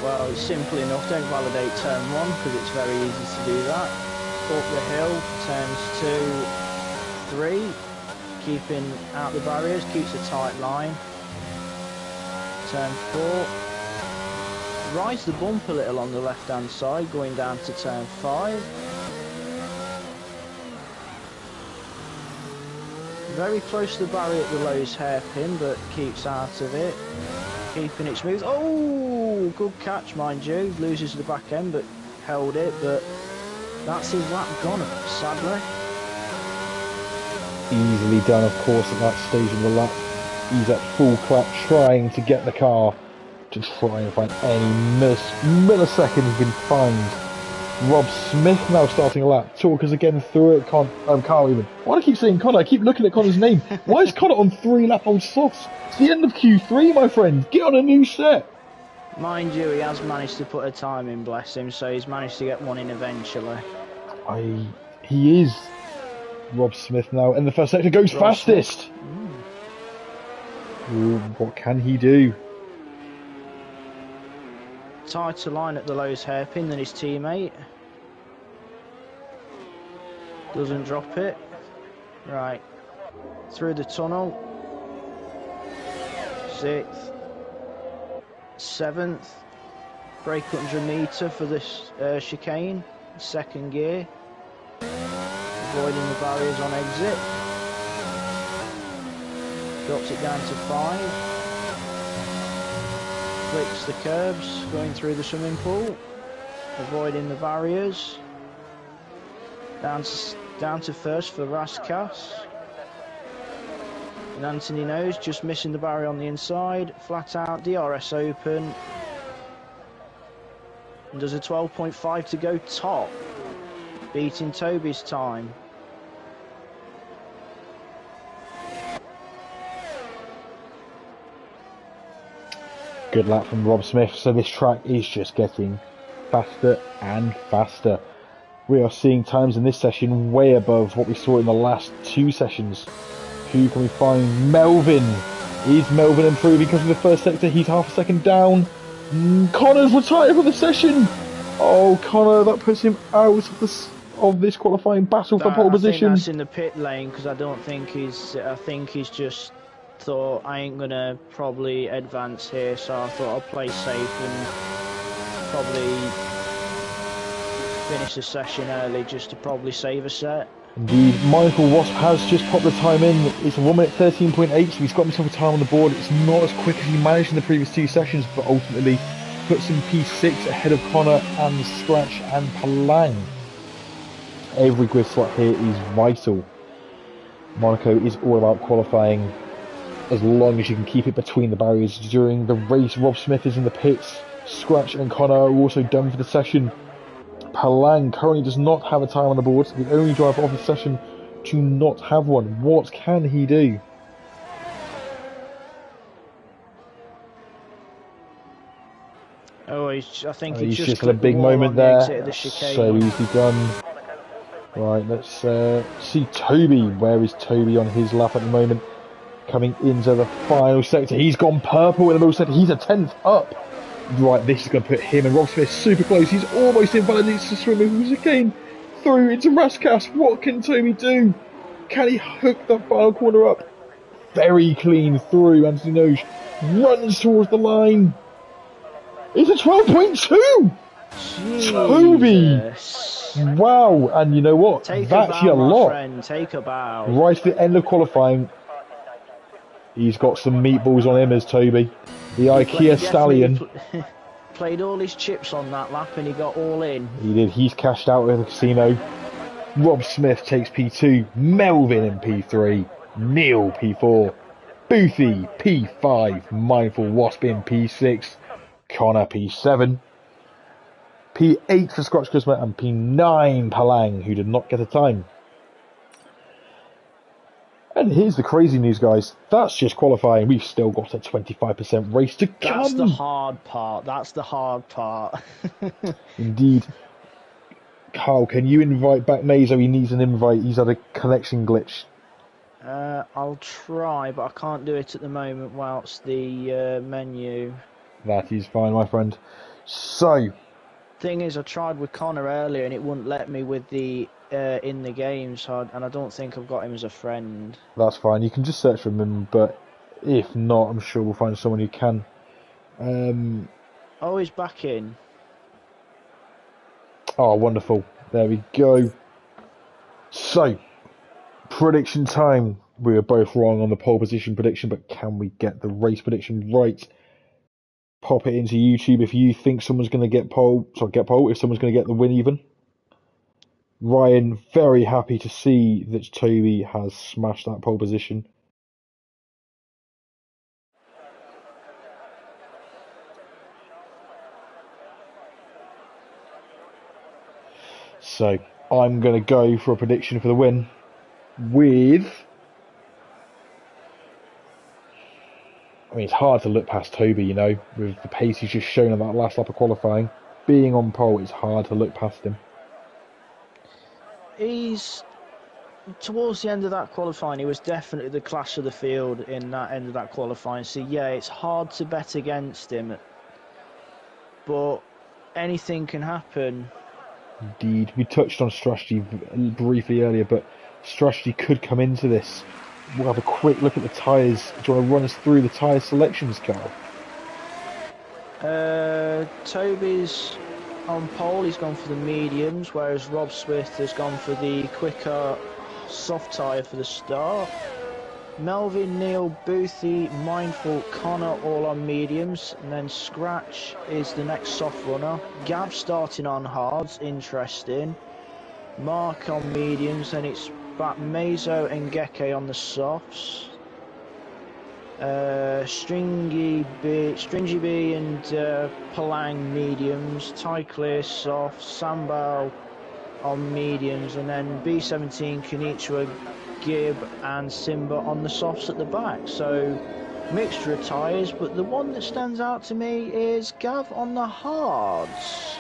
Well, it's simple enough. Don't validate turn 1 because it's very easy to do that. Up the hill, turns 2, 3. Keeping out the barriers, keeps a tight line. Turn 4. Rise the bump a little on the left hand side, going down to turn 5. Very close to the barrier at the Lowe's hairpin, but keeps out of it. Keeping it smooth. Oh, good catch, mind you. Loses the back end, but held it. But that's his lap gone, sadly. Easily done, of course, at that stage of the lap. He's at full clap, trying to get the car to try and find any millisecond he can find. Rob Smith now starting a lap. Talk us again through it. Carl even. Why do I keep saying Connor? I keep looking at Connor's name. Why is Connor on 3 lap old softs? It's the end of Q3, my friend. Get on a new set. Mind you, he has managed to put a time in, bless him, so he's managed to get one in eventually. He is Rob Smith now, and the first sector goes Rob fastest. Ooh, what can he do? Tighter line at the Lowe's hairpin than his teammate. Doesn't drop it. Right. Through the tunnel. 6th. 7th. Brake 100 metre for this chicane. 2nd gear. Avoiding the barriers on exit. Drops it down to 5. Flicks the curbs, going through the swimming pool. Avoiding the barriers. Down to first for Raskas. And Anthony knows, just missing the barrier on the inside. Flat out, DRS open. And does a 12.5 to go top. Beating Toby's time. Good lap from Rob Smith. So this track is just getting faster and faster. We are seeing times in this session way above what we saw in the last 2 sessions. Who can we find? Melvin. Is Melvin improving because of the first sector? He's half a second down. Connor's retired for the session. Oh, Connor, that puts him out of this qualifying battle for pole position. I think that's in the pit lane because I think he's just thought I ain't gonna probably advance here, so I thought I'll play safe and probably finish the session early just to probably save a set. Indeed, Michael Wasp has just popped the time in. It's 1 minute 13.8, so he's got himself a time on the board. It's not as quick as he managed in the previous 2 sessions, but ultimately puts him P6 ahead of Connor and Scratch and Palang. Every grid slot here is vital. Monaco is all about qualifying as long as you can keep it between the barriers. During the race, Rob Smith is in the pits. Scratch and Connor are also done for the session. Palang currently does not have a time on the board, the only driver of the session to not have one. What can he do? Oh, I think he just had a big moment there. So easily done. Right, let's see Toby. Where is Toby on his lap at the moment? Coming into the final sector. He's gone purple in the middle sector. He's a 10th up. Right, this is going to put him and Rob Smith super close. He's almost in front of needs to swim. Who's again through into Raskas. What can Toby do? Can he hook the final corner up? Very clean through. Anthony Noge runs towards the line. It's a 12.2! Toby! Wow, and you know what? That's your lot. Friend. Take a bow. Right at the end of qualifying, he's got some meatballs on him as Toby. The IKEA stallion. Played all his chips on that lap and he got all in. He did. He's cashed out with the casino. Rob Smith takes P2. Melvin in P3. Neil P4. Boothie P5. Mindful Wasp in P6. Connor P7. P8 for Scotch Christmas and P9 Palang, who did not get a time. And here's the crazy news, guys. That's just qualifying. We've still got a 25% race to come. That's the hard part. That's the hard part. Indeed. Carl, can you invite back Mazo? He needs an invite. He's had a connection glitch. I'll try, but I can't do it at the moment whilst the menu. That is fine, my friend. So. Thing is, I tried with Connor earlier and it wouldn't let me with the in the game, so and I don't think I've got him as a friend. That's fine. You can just search for him, but if not, I'm sure we'll find someone who can. Oh, he's back in. Oh, wonderful. There we go. So, prediction time. We were both wrong on the pole position prediction, but can we get the race prediction right? Pop it into YouTube if you think someone's going to get pole. Sorry, get pole. If someone's going to get the win, even. Ryan, very happy to see that Toby has smashed that pole position. So, I'm going to go for a prediction for the win with... I mean, it's hard to look past Toby, you know, with the pace he's just shown on that last lap of qualifying. Being on pole, it's hard to look past him. He's... Towards the end of that qualifying, he was definitely the class of the field in that end of that qualifying. So, yeah, it's hard to bet against him. But anything can happen. Indeed. We touched on strategy briefly earlier, but strategy could come into this. We'll have a quick look at the tyres. Do you want to run us through the tyre selections, Carl? Toby's on pole, he's gone for the mediums, whereas Rob Smith has gone for the quicker soft tyre for the start. Melvin, Neil, Boothie, Mindful, Connor all on mediums, and then Scratch is the next soft runner. Gav starting on hards, interesting. Mark on mediums, then it's back Mazo and Geke on the softs. Stringy B and Palang mediums, Ty Clear soft, Sambal on mediums, and then B17, Kenichwa, Gibb and Simba on the softs at the back. So mixture of tyres, but the one that stands out to me is Gav on the hards.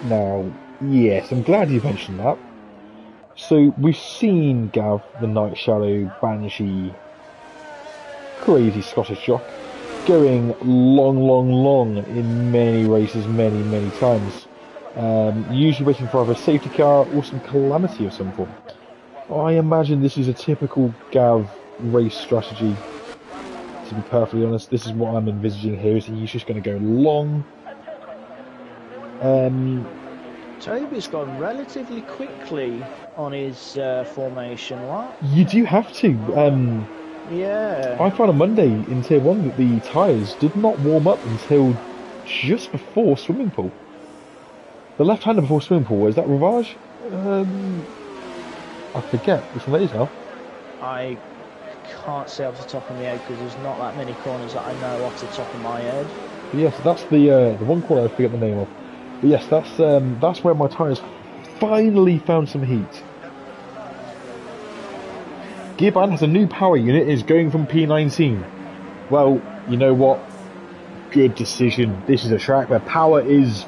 Now, yes, I'm glad you mentioned that. So we've seen Gav, the Night Shadow, Banshee, crazy Scottish jock, going long in many races, many times. Usually waiting for either a safety car or some calamity of some form. I imagine this is a typical Gav race strategy. To be perfectly honest, this is what I'm envisaging here, is he's just going to go long. Toby's gone relatively quickly on his formation, what? You do have to. Yeah. I found on Monday in Tier 1 that the tyres did not warm up until just before swimming pool. The left-hander before swimming pool, is that Ravage? I forget which one that is now. I can't say off the top of my head because there's not that many corners that I know off the top of my head. But yes, that's the one corner I forget the name of. But yes, that's where my tyres finally found some heat. Gearband has a new power unit, is going from P19. Well, you know what? Good decision. This is a track where power is,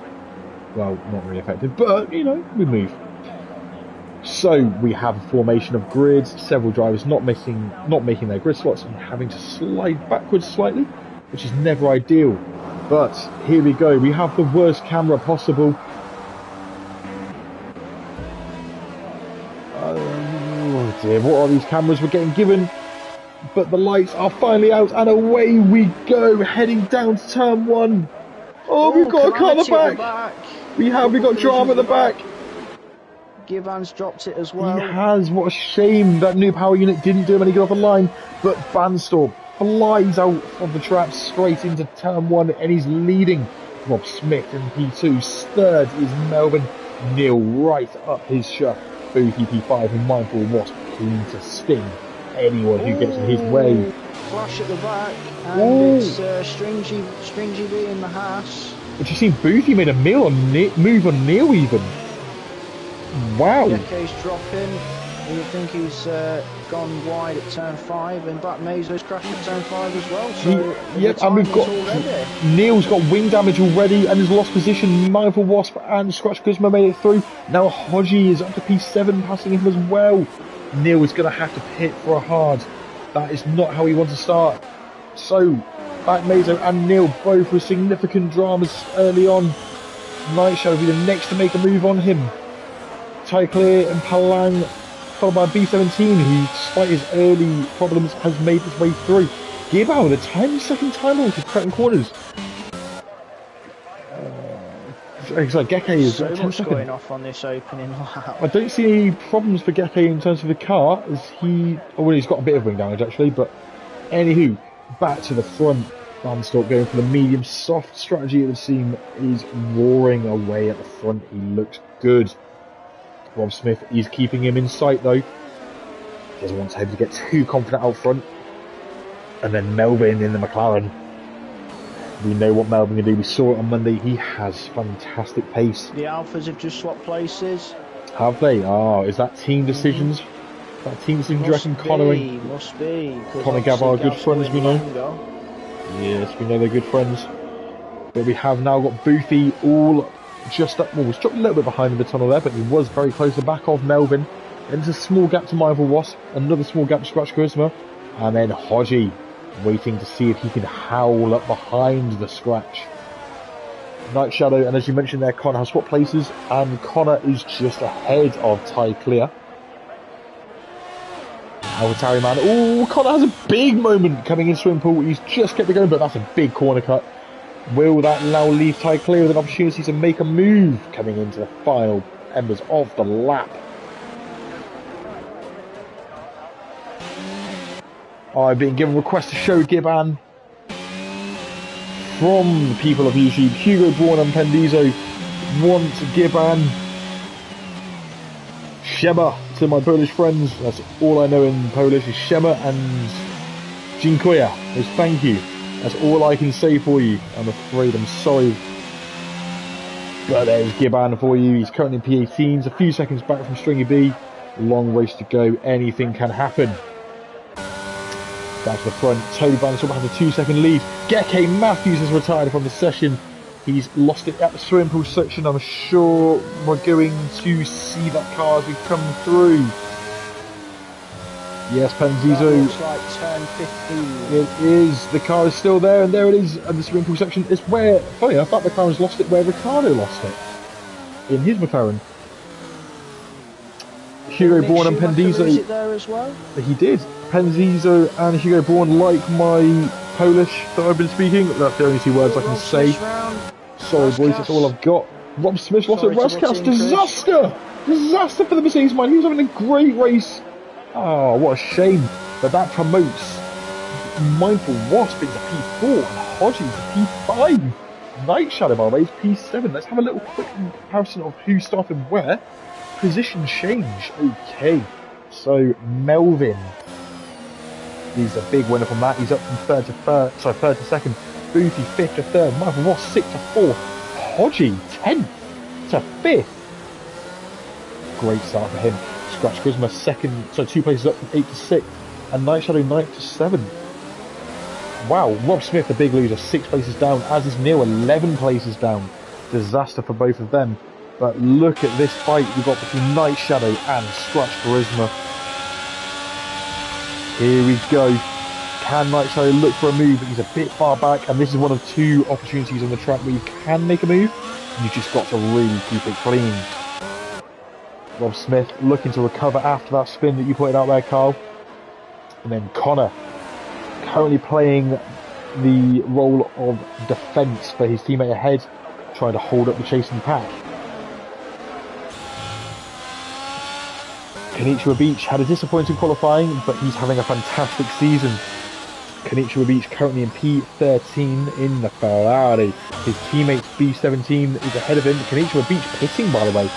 well, not really effective, but, you know, we move. So, we have a formation of grids, several drivers not making their grid slots and having to slide backwards slightly, which is never ideal. But, here we go, we have the worst camera possible. Oh dear, what are these cameras we're getting given? But the lights are finally out and away we go, heading down to turn 1. Oh, we've got a car at the back. We got drama at the back. Gearband's dropped it as well. He has, what a shame. That new power unit didn't do him any good off the line. But Bandstorm flies out of the trap straight into turn 1 and he's leading Rob Smith in P2. Third is Melbourne. Neil right up his shaft. Boothie P5 and Mindful Wasp keen to sting anyone who gets in his way. Flash at the back and it's Stringy B in the Haas. But you seen Boothie made a move on Neil even. Wow. Decke's dropping. You think he's gone wide at turn 5 and Black Meso's crashed at turn 5 as well. So yep, and we've got Neil's got wing damage already and has lost position. Mindful Wasp and Scratch Guzma made it through. Now Hodgie is up to P7 passing him as well. Neil is going to have to pit for a hard. That is not how he wants to start. So Black Meso and Neil both with significant dramas early on. Nightshadow will be the next to make a move on him. Ty Clear and Palang followed by B17 who, despite his early problems, has made his way through. Gearband with a tiny second timer to cutting corners. Sorry, Geke is so 10 much seconds. going off on this opening lap. I don't see any problems for Geke in terms of the car, as he's got a bit of wing damage actually, but anywho, back to the front. Bandstorm going for the medium soft strategy, it would seem, is roaring away at the front. He looks good. Rob Smith is keeping him in sight though. Doesn't want him to get too confident out front. And then Melvin in the McLaren. We know what Melvin can do. We saw it on Monday. He has fantastic pace. The Alphas have just swapped places. Have they? Oh, is that team decisions? That team decisions, do you reckon? Connor must be. Connor Gav are good friends, we know. Longer. Yes, we know they're good friends. But we have now got Boothie all just up. Well, was dropped a little bit behind in the tunnel there, but he was very close to the back of Melvin. And there's a small gap to Mindful Wasp, another small gap to Scratch Charisma, and then Hodgie waiting to see if he can howl up behind the Scratch. Night Shadow, and as you mentioned there, Connor has swapped places, and Connor is just ahead of Ty Clear. Alvatari man, oh, Connor has a big moment coming in swim pool. He's just kept it going, but that's a big corner cut. Will that now leave Ty Clear with an opportunity to make a move coming into the final embers of the lap? I've been given a request to show Gearband from the people of YouTube. Hugo Braun and Pendizo want Gearband. Shema to my Polish friends. That's all I know in Polish is Shema and Dziękuję. Is thank you. That's all I can say for you. I'm afraid, I'm sorry. But there's Gearband for you. He's currently in P18. He's a few seconds back from Stringy B. Long race to go. Anything can happen. Back to the front. Toby Bandstorm has a 2-second lead. Geke Matthews has retired from the session. He's lost it at the swimming pool section. I'm sure we're going to see that car as we come through. Yes, Penzizo. Looks like turn 15. It is. The car is still there, and there it is at the swimming pool section. It's where, funny enough, that McLaren's lost it where Ricciardo lost it. In his McLaren. Hugo Braun and Penzizo. Is it there as well? He did. Penzizo and Hugo Braun, like my Polish that I've been speaking. That's the only 2 words I can say. Sorry boys, that's all I've got. Rob Smith lost at Sorry to butt Rascals. in, Chris. Disaster! Disaster for the Mercedes man. He was having a great race. Oh, what a shame. But that promotes Mindful Wasp into P4 and Hodges to P5. Night Shadow, by the way, is P7. Let's have a little quick comparison of who started where. Position change. Okay. So, Melvin is a big winner from that. He's up from third to second. Boothie, fifth to third. Mindful Wasp, sixth to fourth. Hodgie, 10th to 5th. Great start for him. Scratch Charisma, second, so 2 places up from 8th to 6th. And Night Shadow, 9th to 7th. Wow, Rob Smith, the big loser, 6 places down, as is Neil, 11 places down. Disaster for both of them. But look at this fight we've got between Night Shadow and Scratch Charisma. Here we go. Can Night Shadow look for a move? But he's a bit far back, and this is one of 2 opportunities on the track where you can make a move. You've just got to really keep it clean. Rob Smith looking to recover after that spin that you pointed out there, Carl. And then Connor, currently playing the role of defence for his teammate ahead, trying to hold up the chasing pack. Konnichiwa Beach had a disappointing qualifying, but he's having a fantastic season. Konnichiwa Beach currently in P13 in the Ferrari. His teammate B17 is ahead of him. Konnichiwa Beach pitting, by the way,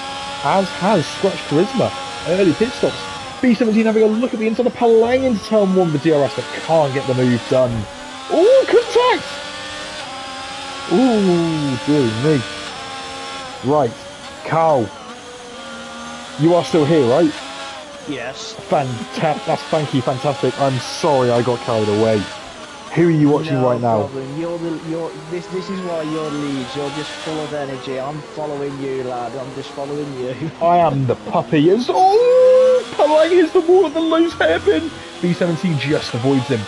as has Scratch Charisma. Early pit stops. B17 having a look at the inside of Palang into turn 1 with DRS, but can't get the move done. Ooh, contact! Ooh, dear me. Right, Carl, you are still here, right? Yes. Thank you, fantastic. I'm sorry I got carried away. Who are you watching right now? This is why you're Leeds. You're just full of energy. I'm following you, lad. I'm just following you. I am the puppy. Oh, Palang hits the wall at the loose hairpin. B17 just avoids him.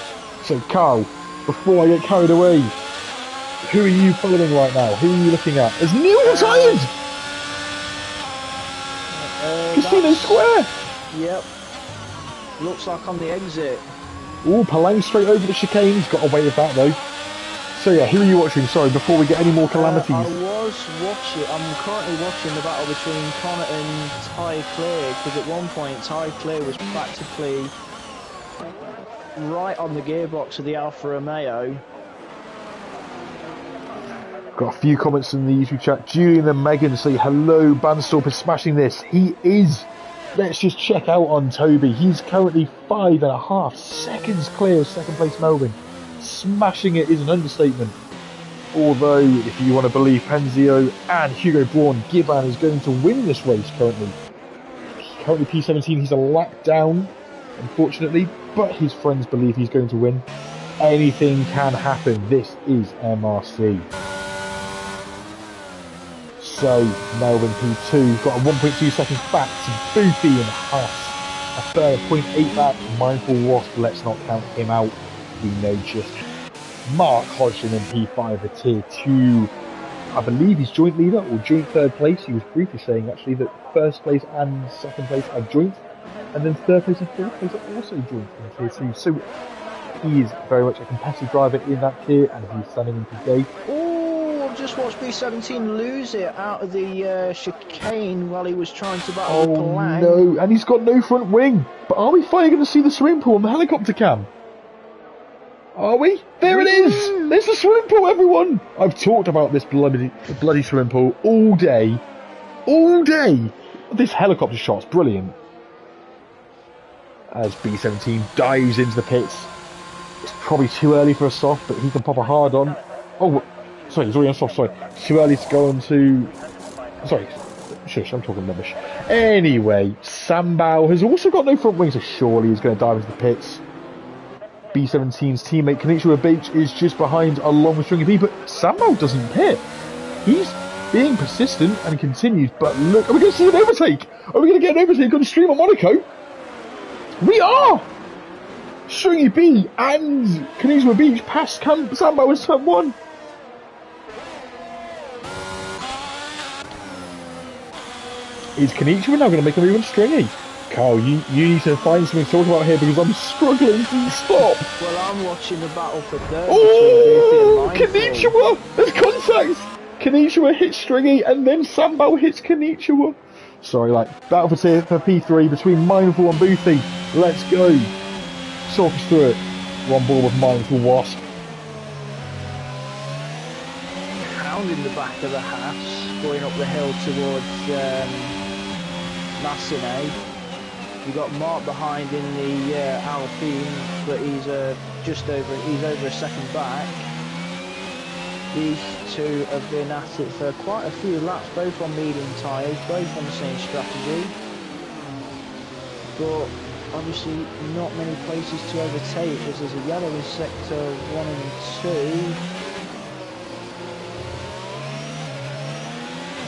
So, Carl, before I get carried away, who are you following right now? Who are you looking at? Is Neil retired? Casino Square. Yep. Looks like on the exit. Ooh, Palang straight over the chicane. He's got away with that though. So yeah, who are you watching? Sorry, before we get any more calamities. I'm currently watching the battle between Connor and Ty Clear, because at one point Ty Clear was practically right on the gearbox of the Alfa Romeo. Got a few comments in the YouTube chat. Julian and Megan say hello. Banstorp is smashing this. He is. Let's just check out on Toby. He's currently 5.5 seconds clear of second place Melvin. Smashing it is an understatement. Although, if you want to believe Penzio and Hugo Braun, Gibbon is going to win this race currently. Currently P17, he's a lap down, unfortunately, but his friends believe he's going to win. Anything can happen. This is MRC. So, Melvin P2 got a 1.2 seconds back to Boothie and Haas. A further 0.8 back. Mindful Wasp, let's not count him out. We know just. Mark Hodgson in P5 for tier 2. I believe he's joint leader or joint third place. He was briefly saying actually that first place and second place are joint. And then third place and fourth place are also joint in tier 2. So, he is very much a competitive driver in that tier and he's standing in today. Just watched B17 lose it out of the chicane while he was trying to battle with Palang. No, and he's got no front wing. But are we finally going to see the swimming pool on the helicopter cam? Are we? There it is! There's the swimming pool, everyone! I've talked about this bloody swimming pool all day. All day! This helicopter shot's brilliant. As B17 dives into the pits. It's probably too early for a soft, but he can pop a hard on. Oh, sorry, he's already on soft, sorry. Too early to go on to... Sorry, shush, I'm talking rubbish. Anyway, Sambao has also got no front wing, so surely he's going to dive into the pits. B17's teammate Konnichiwa Beach is just behind along with Stringy P, but Sambao doesn't pit. He's being persistent and continues, but look, are we going to see an overtake? Are we going to get an overtake on the stream on Monaco? We are! Stringy B and Konnichiwa Beach past Sambao in turn 1. Is Konnichiwa now going to make a move on Stringy? Carl, you need to find something to talk about here because I'm struggling to stop. Well, I'm watching the battle for third. Oh, Konnichiwa! There's contact! Konichiwa hits Stringy, and then Sambal hits Konichiwa. Sorry, like, battle for P3 between Mindful and Boothie. Let's go. Talk us through it. We're on board with Mindful Wasp. Hounding the back of the Haas, going up the hill towards Massine. You got Mark behind in the Alpine, but he's over a second back. These two have been at it for quite a few laps, both on medium tyres, both on the same strategy. But obviously not many places to overtake, because there's a yellow in sector 1 and 2.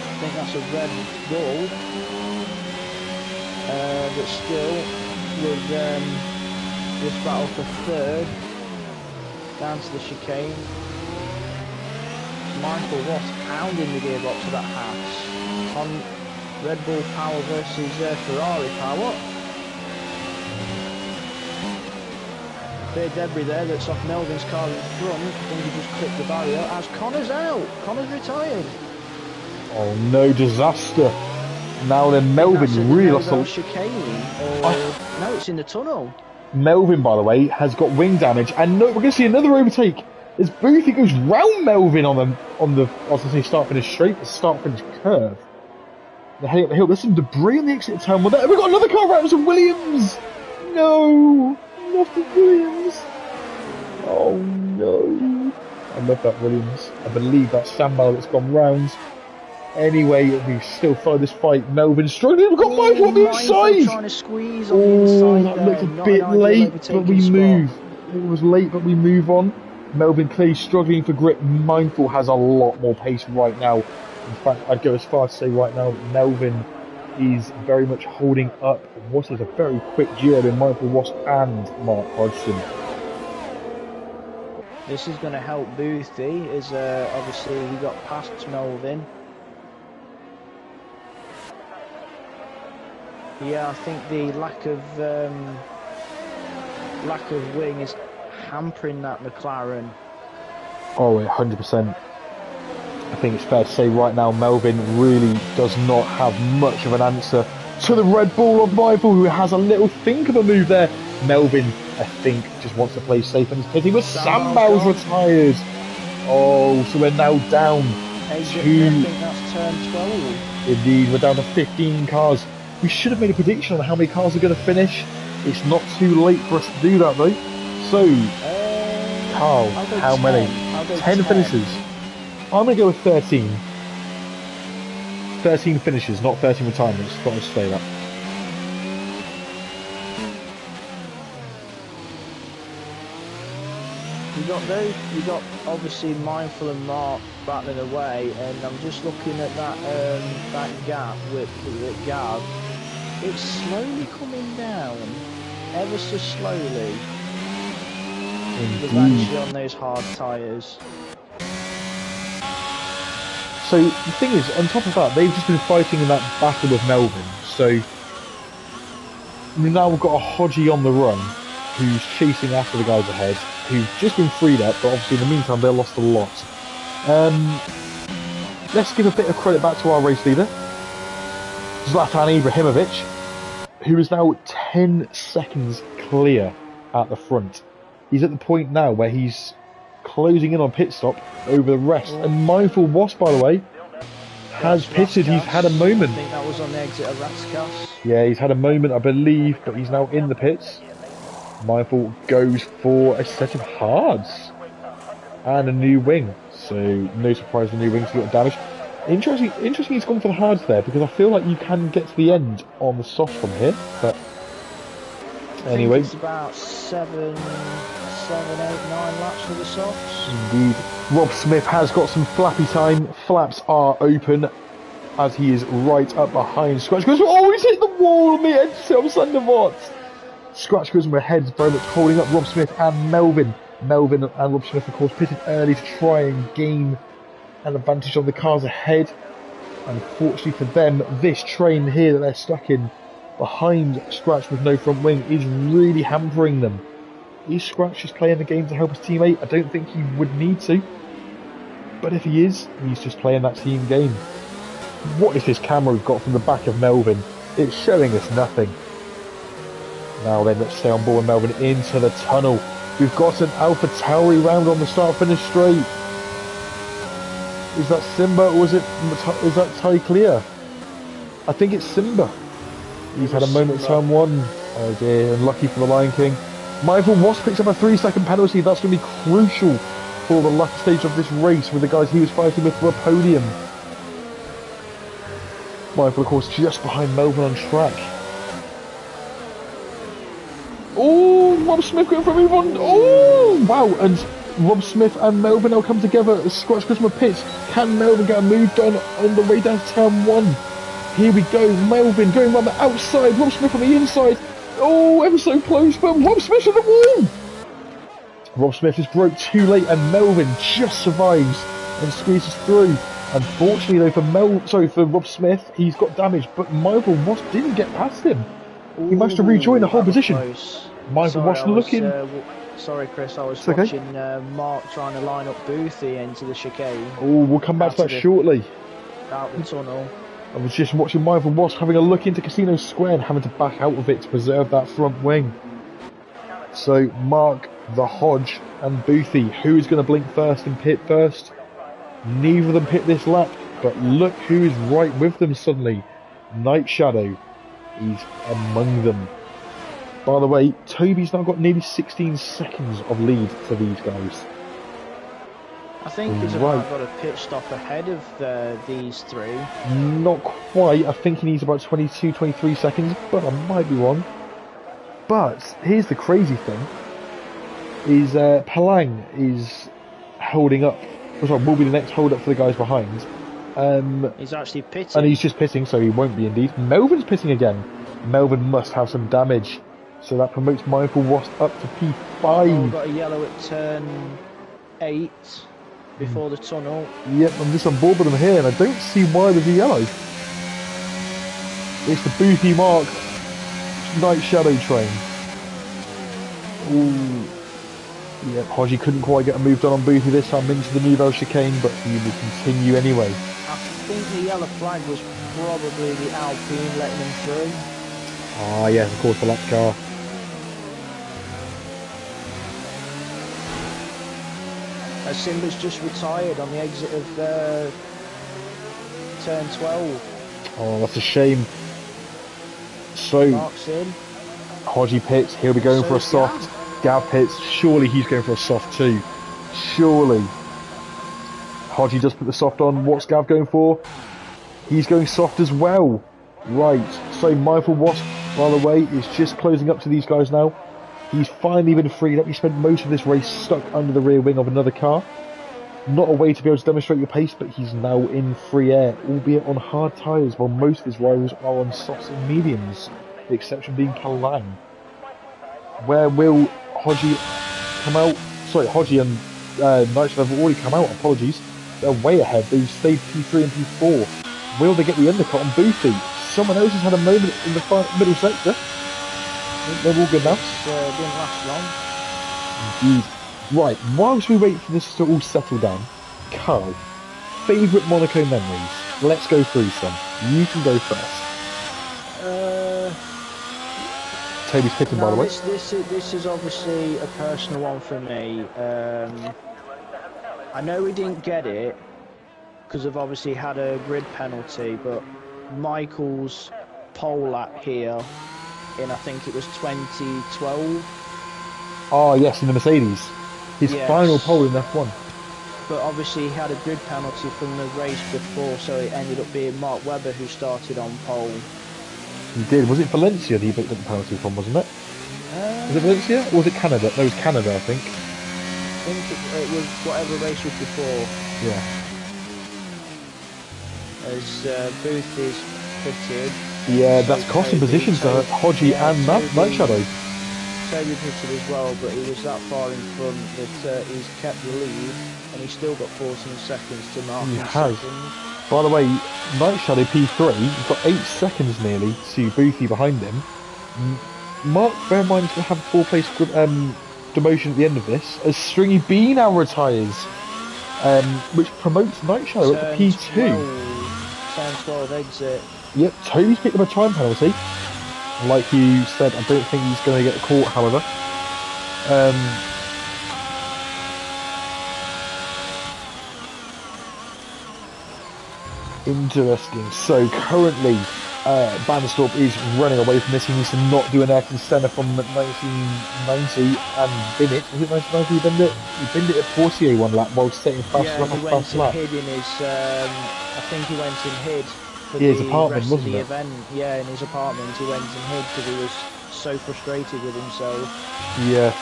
I think that's a Red Bull, but still with this battle for third down to the chicane. Mindful Wasp pounding the gearbox of that Haas on Red Bull power versus Ferrari power. Bit of debris there that's off Melvin's car in front. I think he just clipped the barrier as Connor's out. Connor's retired. Oh no, disaster. Now then, Melvin really lost a... chicane, no, it's in the tunnel. Melvin, by the way, has got wing damage, and no, we're going to see another overtake as Boothie goes round Melvin on the I was going to say start-finish straight, the start-finish curve. They're heading up the hill. There's some debris on the exit turn. We've got another car round, some Williams. No, not the Williams. Oh no. I love that Williams. I believe that's Sambal that's gone round. Anyway, we still follow this fight. Melvin struggling. We've got Michael on the inside. Trying to squeeze on the inside. That looked a bit late, but we move. It was late, but we move on. Melvin clearly struggling for grip. Mindful has a lot more pace right now. In fact, I'd go as far as to say right now that Melvin is very much holding up what is a very quick duo in Mindful Wasp and Mark Hodgson. This is going to help Boothie, as obviously he got past Melvin. Yeah, I think the lack of wing is hampering that McLaren. Oh, 100%. I think it's fair to say right now Melvin really does not have much of an answer to the Red Bull of Mindful, who has a little think of a move there. Melvin, I think, just wants to play safe and is pitting, but Sambal's retired. Oh, so we're now down to... I think that's turn 12. Indeed, we're down to 15 cars. We should have made a prediction on how many cars are going to finish. It's not too late for us to do that, though. So, Carl, how 10. many? 10 finishes. I'm going to go with 13. 13 finishes, not 13 retirements. Got to say that. You got obviously Mindful and Mark battling away, and I'm just looking at that gap with Gav. It's slowly coming down, ever so slowly. Eventually on those hard tyres. So the thing is, on top of that, they've just been fighting in that battle with Melvin. So now we've got a Hodgie on the run, who's chasing after the guys ahead, who've just been freed up, but obviously in the meantime they lost a lot. Let's give a bit of credit back to our race leader, Zlatan Ibrahimovic, who is now 10 seconds clear at the front. He's at the point now where he's closing in on pit stop over the rest. And Mindful Wasp, by the way, has pitted. He's had a moment. I think that was on the exit of Raskas. Yeah, he's had a moment, I believe, but he's now in the pits. Mindful goes for a set of hards and a new wing. So no surprise the new wings got damaged. Interesting he's gone for the hards there, because I feel like you can get to the end on the soft from here, but anyway. It's about 7, 8, 9 laps for the softs. Indeed. Rob Smith has got some flappy time. Flaps are open as he is right up behind Scratch. Oh, he's hit the wall on the edge of Sundervort. Scratch goes ahead, very much holding up Rob Smith and Melvin. Melvin and Rob Smith, of course, pitted early to try and gain an advantage on the cars ahead. Unfortunately for them, this train here that they're stuck in behind Scratch with no front wing is really hampering them. Is Scratch just playing the game to help his teammate? I don't think he would need to. But if he is, he's just playing that team game. What is this camera we've got from the back of Melvin? It's showing us nothing. Now then, let's stay on board Melvin into the tunnel. We've got an Alpha Tauri round on the start-finish straight. Is that Simba or is that Ty Clear? I think it's Simba. He's had a moment turn one. Oh dear, unlucky for the Lion King. Michael Wasp picks up a 3-second penalty. That's going to be crucial for the latter stage of this race with the guys he was fighting with for a podium. Michael, of course, just behind Melvin on track. Oh, Rob Smith going for a move on. Oh, wow. And Rob Smith and Melvin will come together. Scratch Christmas pits. Can Melvin get a move done on the way down to turn one? Here we go. Melvin going around the outside. Rob Smith on the inside. Oh, ever so close, but Rob Smith on the wall. Rob Smith is broke too late, and Melvin just survives and squeezes through. Unfortunately, though, for Rob Smith, he's got damage, but Michael Ross didn't get past him. He managed to rejoin the whole position. Michael Ross looking. Sorry, Chris, I was watching Mark trying to line up Boothie into the chicane. Oh, we'll come back to that shortly. Out the tunnel. I was just watching Michael Ross having a look into Casino Square and having to back out of it to preserve that front wing. So, Mark, the Hodge, and Boothie, who is going to blink first and pit first? Neither of them pit this lap, but look who is right with them suddenly. Night Shadow is among them. By the way, Toby's now got nearly 16 seconds of lead to these guys. I think he's about got a pit stop ahead of these three. Not quite. I think he needs about 22, 23 seconds, but I might be wrong. But here's the crazy thing: is Palang is holding up. Sorry, will be the next hold up for the guys behind. He's actually pitting. And he's just pitting, so he won't be indeed. Melvin's pitting again. Melvin must have some damage. So that promotes Michael Ross up to P5. Oh, got a yellow at turn 8 before the tunnel. Yep, I'm just on board with him here, and I don't see why there's a yellow. It's the Boothie Mark Night Shadow train. Ooh. Yeah, Hodgie couldn't quite get a move done on Boothie this time into the Nouvelle chicane, but he will continue anyway. I think the yellow flag was probably the Alpine letting him through. Ah, yes, of course, the lap car. Simba's just retired on the exit of turn 12. Oh, that's a shame. So, Mark's in. Hodgie pits, he'll be going for a soft. Gav pits, surely he's going for a soft too. Surely. Hodgie does put the soft on. What's Gav going for? He's going soft as well. Right, so Michael Wasp, by the way, is just closing up to these guys now. He's finally been freed up. He spent most of this race stuck under the rear wing of another car. Not a way to be able to demonstrate your pace, but he's now in free air, albeit on hard tyres, while most of his rivals are on softs and mediums, the exception being Palang. Where will Hodgie come out? Sorry, Hodgie and Night Shadow have already come out, apologies. They're way ahead. They've stayed P3 and P4. Will they get the undercut on Boothie? Someone else has had a moment in the middle sector. They're all good now. Didn't last long. Indeed. Right, whilst we wait for this to all settle down, Carl, favourite Monaco memories? Let's go through some. You can go first. Toby's picking, by the way. This is obviously a personal one for me. I know we didn't get it because I've obviously had a grid penalty, but Michael's pole lap here in, I think it was 2012. Oh yes, in the Mercedes. His final pole in F1. But obviously he had a grid penalty from the race before, so it ended up being Mark Webber who started on pole. He did. Was it Valencia that he picked up the penalty from, wasn't it? Was it Valencia? Or was it Canada? No, it was Canada, I think. I think it was whatever race was before. Yeah. As Booth is fitted. Yeah, that's costing positions to Hodgie and Night Shadow. Toby pitted as well, but he was that far in front that he's kept the lead, and he's still got 14 seconds to mark. He has. By the way, Night Shadow P3, he's got 8 seconds nearly to Boothie behind him. Mark, bear in mind, he's going to have a 4-place demotion at the end of this, as Stringy B now retires. which promotes Night Shadow up to P2. Turn 12 exit. Yep, Toby's picked up a time penalty. Like you said, I don't think he's going to get caught, however. Interesting. So currently, Banderstorp is running away from this. He needs to not do an Ayrton Senna from 1990 and bin it. Was it 1990 he binned it? He binned it at Portier one lap while setting fast lap on fast lap. Hid in his, I think he went and hid for his the apartment, rest wasn't of the it? event. Yeah, in his apartment he went and hid because he was so frustrated with himself. Yeah.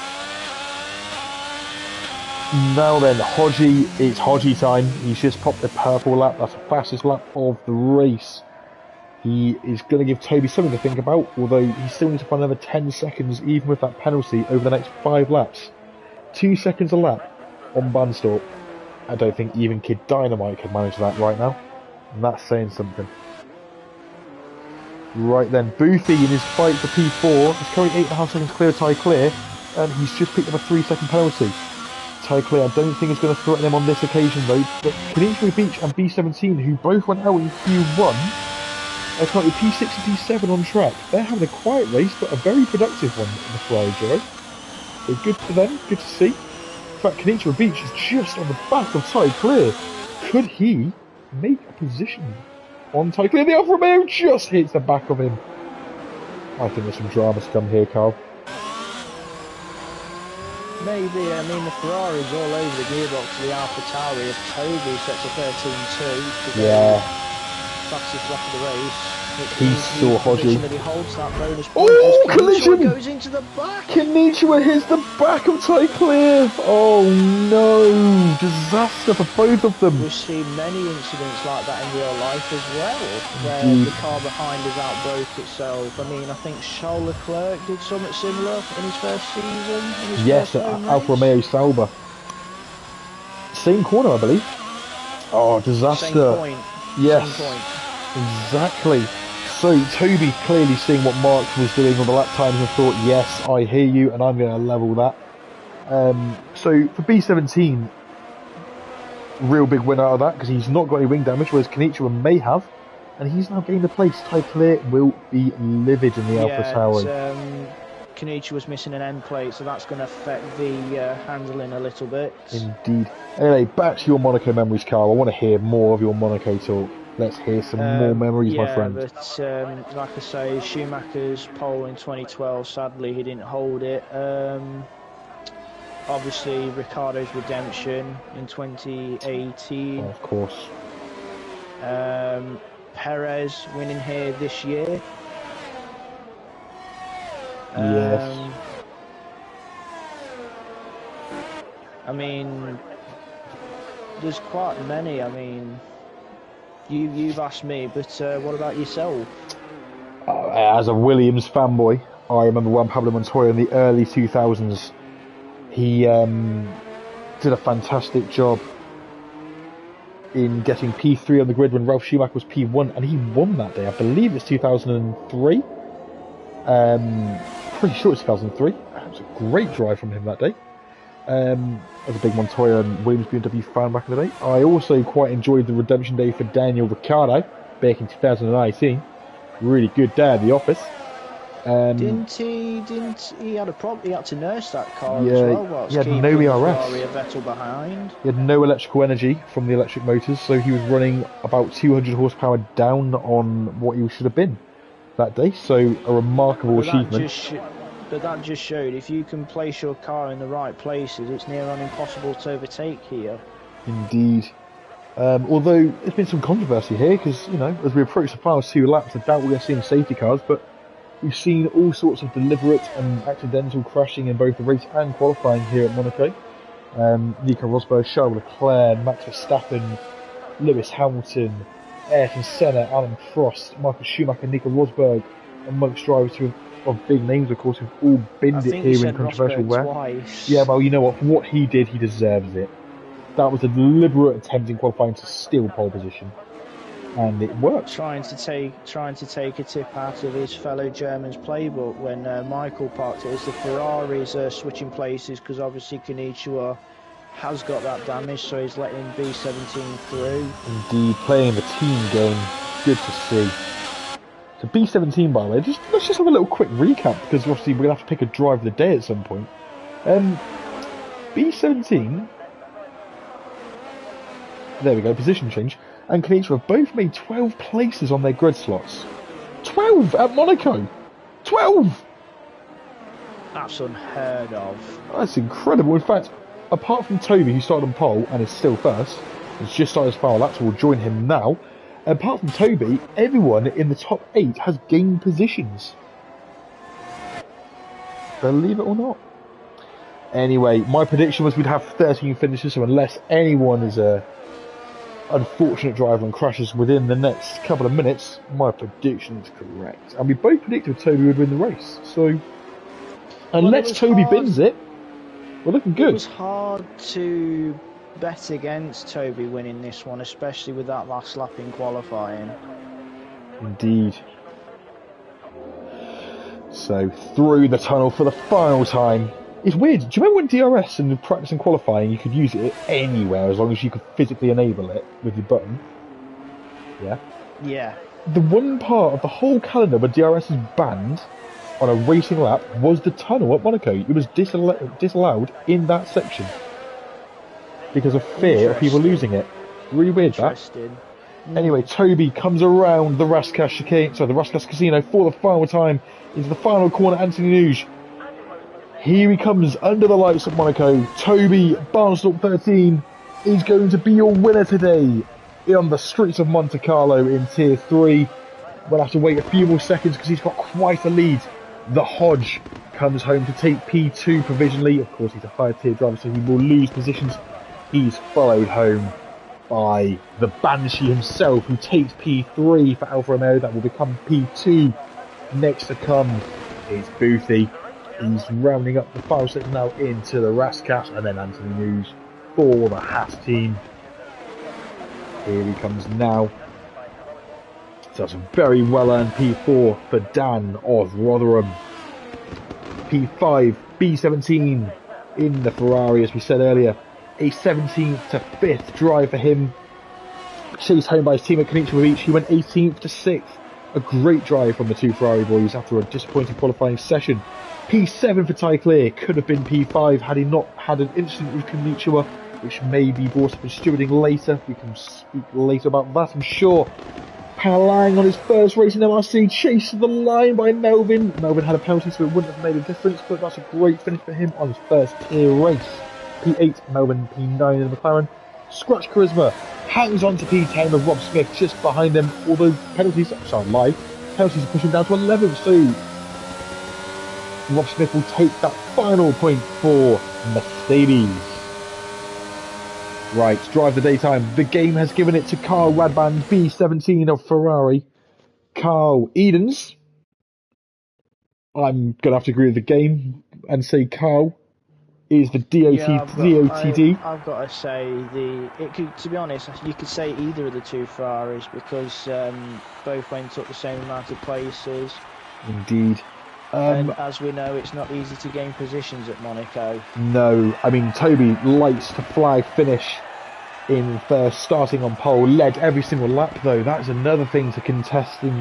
Now then, Hodgie, it's Hodgie time. He's just popped the purple lap. That's the fastest lap of the race. He is going to give Toby something to think about, although he still needs to find another 10 seconds, even with that penalty, over the next 5 laps. 2 seconds a lap on Banderstorp. I don't think even Kid Dynamite can manage that right now. And that's saying something. Right then, Boothie in his fight for P4 is currently 8.5 seconds clear of Ty Clear, and he's just picked up a 3-second penalty. Ty Clear, I don't think is going to threaten him on this occasion though, but Kenichi Beach and B17, who both went out in Q1, are currently P6 and P7 on track. They're having a quiet race, but a very productive one in the Ferrari Giro. So good for them, good to see. In fact, Kenichi Beach is just on the back of Ty Clear. Could he make a position on Ty Clear? The Alfa Romeo just hits the back of him. I think there's some drama to come here, Carl. Maybe, I mean the Ferrari's all over the gearbox of the Alpha Tauri. If Toby sets a 13.2 yeah. fastest lap of the race, He saw Hodgie. He holds that bonus point. Oh, collision! Goes into the back. Konnichiwa hits the back of Ty Clear. Oh no, disaster for both of them. We've seen many incidents like that in real life as well, where the car behind has outbroke itself. I mean, I think Charles Leclerc did something similar in his first season. Yes, Alfa Romeo Sauber. Same corner, I believe. Oh, disaster. Same point. Yes. Same point. Exactly. So Toby clearly seeing what Mark was doing on the lap times and thought, yes, I hear you, and I'm going to level that. So for B17, real big win out of that because he's not got any wing damage, whereas Konnichiwa may have, and he's now gained a place. Ty Clear will be livid in the Alpha Tauri. Konnichiwa was missing an end plate, so that's going to affect the handling a little bit. Indeed. Anyway, back to your Monaco memories, Carl. I want to hear more of your Monaco talk. Let's hear some more memories, my friend. Yeah, but like I say, Schumacher's pole in 2012, sadly he didn't hold it. Obviously, Ricciardo's redemption in 2018. Of course. Perez winning here this year. Yes. I mean, there's quite many. I mean, you've asked me, but what about yourself? As a Williams fanboy, I remember Juan Pablo Montoya in the early 2000s. He did a fantastic job in getting P3 on the grid when Ralf Schumacher was P1, and he won that day. I believe it's 2003. Pretty sure it's 2003. It was a great drive from him that day. As a big Montoya and Williams BMW fan back in the day. I also quite enjoyed the redemption day for Daniel Ricciardo back in 2018. Really good day at the office. Didn't he had a problem? He had to nurse that car as well. He had no ERS. A Vettel behind. He had no electrical energy from the electric motors, so he was running about 200 horsepower down on what he should have been that day. So a remarkable achievement. But that just showed if you can place your car in the right places, it's near on impossible to overtake here. Indeed. Although there's been some controversy here because, you know, as we approach the final 2 laps, I doubt we're going to see safety cars, but we've seen all sorts of deliberate and accidental crashing in both the race and qualifying here at Monaco. Nico Rosberg, Charles Leclerc, Max Verstappen, Lewis Hamilton, Ayrton Senna, Alan Prost, Michael Schumacher, Nico Rosberg, amongst drivers who of big names, of course, have all binned it here in controversial wear. Yeah, well, you know what? For what he did, he deserves it. That was a deliberate attempt in qualifying to steal pole position, and it worked. Trying to take a tip out of his fellow German's playbook when Michael parked it. As the Ferraris switching places because obviously Konnichiwa has got that damage, so he's letting B17 through. Indeed, playing the team game. Good to see. So B17, by the way, let's just have a little quick recap, because obviously we're going to have to pick a drive of the day at some point. B17, there we go, position change, and Kanicha have both made 12 places on their grid slots. 12 at Monaco! 12! That's unheard of. That's incredible. In fact, apart from Toby, who started on pole and is still first, has just started his final lap, so we'll join him now. Apart from Toby, everyone in the top 8 has gained positions. Believe it or not. Anyway, my prediction was we'd have 13 finishes, so unless anyone is a unfortunate driver and crashes within the next couple of minutes, my prediction is correct. And we both predicted Toby would win the race, so unless Toby bins it, we're looking good. It was hard to bet against Toby winning this one, especially with that last lap in qualifying. Indeed. So, through the tunnel for the final time. It's weird. Do you remember when DRS and practice and qualifying, you could use it anywhere as long as you could physically enable it with your button? Yeah? Yeah. The one part of the whole calendar where DRS is banned on a racing lap was the tunnel at Monaco. It was disallowed in that section because of fear of people losing it. Really weird, that. Anyway, Toby comes around the Raskas chicane, sorry, the Raskas Casino for the final time into the final corner. Anthony Nuge. Here he comes under the lights at Monaco. Toby, Barnstorp 13, is going to be your winner today on the streets of Monte Carlo in Tier 3. We'll have to wait a few more seconds because he's got quite a lead. The Hodge comes home to take P2 provisionally. Of course, he's a higher tier driver, so he will lose positions. He's followed home by the Banshee himself, who takes P3 for Alfa Romeo. That will become P2. Next to come is Boothie. He's rounding up the final section now into the Raskas, and then Anthony News for the Haas team. Here he comes now. So that's a very well-earned P4 for Dan of Rotherham. P5, B17 in the Ferrari, as we said earlier. A 17th to 5th drive for him. Chased home by his team at Kanicha with each. He went 18th to 6th. A great drive from the two Ferrari boys after a disappointing qualifying session. P7 for Ty Clear. Could have been P5 had he not had an incident with Kanicha, which may be brought up in stewarding later. We can speak later about that, I'm sure. Palang on his first race in MRC, chased to the line by Melvin. Melvin had a penalty, so it wouldn't have made a difference, but that's a great finish for him on his first tier race. P8, Melvin, P9 in the McLaren. Scratch Charisma hangs on to P10 with Rob Smith just behind them, although penalties are pushing down to 11th, so Rob Smith will take that final point for Mercedes. Right, drive the daytime. The game has given it to Carl Radband, B17 of Ferrari. Carl Edens. I'm going to have to agree with the game and say Carl is the DOTD. I've got to say, to be honest, you could say either of the two Ferraris because both went up the same amount of places. Indeed. And as we know, it's not easy to gain positions at Monaco. No, I mean, Toby likes to fly finish in first, starting on pole, led every single lap though. That's another thing to contest in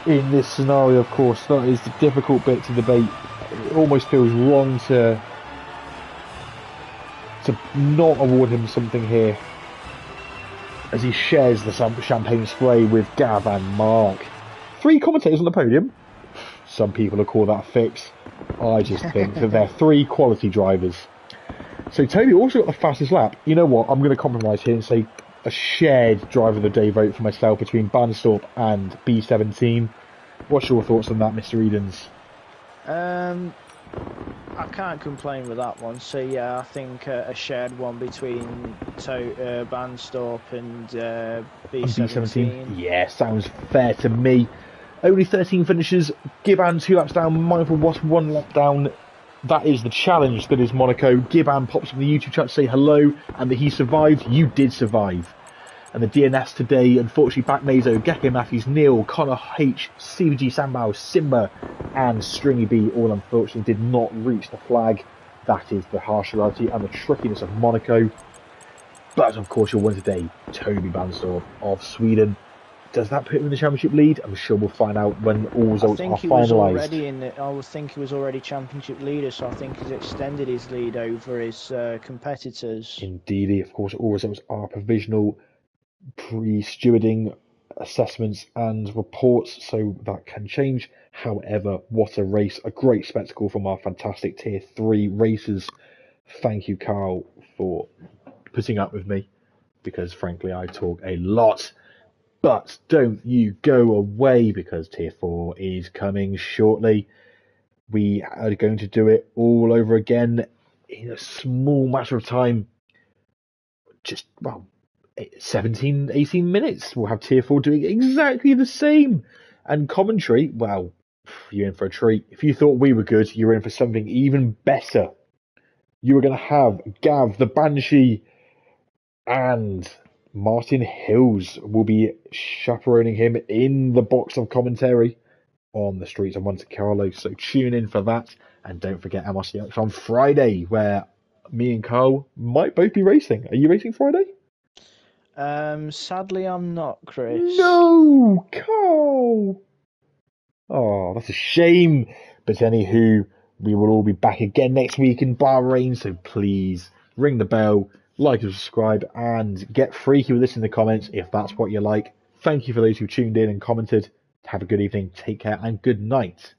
this scenario, of course. That is the difficult bit to debate. It almost feels wrong to not award him something here, as he shares the champagne spray with Gav and Mark. 3 commentators on the podium. Some people will call that a fix. I just think that they're 3 quality drivers. So Toby also got the fastest lap. You know what? I'm going to compromise here and say a shared driver of the day vote for myself between Barnstorp and B17. What's your thoughts on that, Mr. Edens? I can't complain with that one. So yeah, I think a shared one between Barnstorp and B17. Yeah, sounds fair to me. Only 13 finishes. Gibbon 2 laps down. Mindful was 1 lap down. That is the challenge that is Monaco. Gibbon pops in the YouTube chat to say hello and that he survived. You did survive. And the DNS today, unfortunately, Backmazo, Gecko Matthews, Neil, Connor H, CVG Sambao, Simba, and Stringy B all unfortunately did not reach the flag. That is the harsh reality and the trickiness of Monaco. But of course, your winner today, Toby Banstorff of Sweden. Does that put him in the championship lead? I'm sure we'll find out when all results are finalised. I would think he was already championship leader, so I think he's extended his lead over his competitors. Indeed, of course, all results are provisional, pre-stewarding assessments and reports, so that can change. However, what a race, a great spectacle from our fantastic Tier 3 racers. Thank you, Carl, for putting up with me, because frankly I talk a lot. But don't you go away, because Tier 4 is coming shortly. We are going to do it all over again in a small matter of time. Just, 17, 18 minutes. We'll have Tier 4 doing exactly the same. And commentary, well, you're in for a treat. If you thought we were good, you're in for something even better. You are going to have Gav the Banshee and Martin Hills will be chaperoning him in the box of commentary on the streets of Monte Carlo. So tune in for that. And don't forget MRC on Friday, where me and Carl might both be racing. Are you racing Friday? Sadly, I'm not, Chris. No, Carl. Oh, that's a shame. But anywho, we will all be back again next week in Bahrain. So please ring the bell, like and subscribe, and get freaky with this in the comments if that's what you like. Thank you for those who tuned in and commented. Have a good evening, take care, and good night.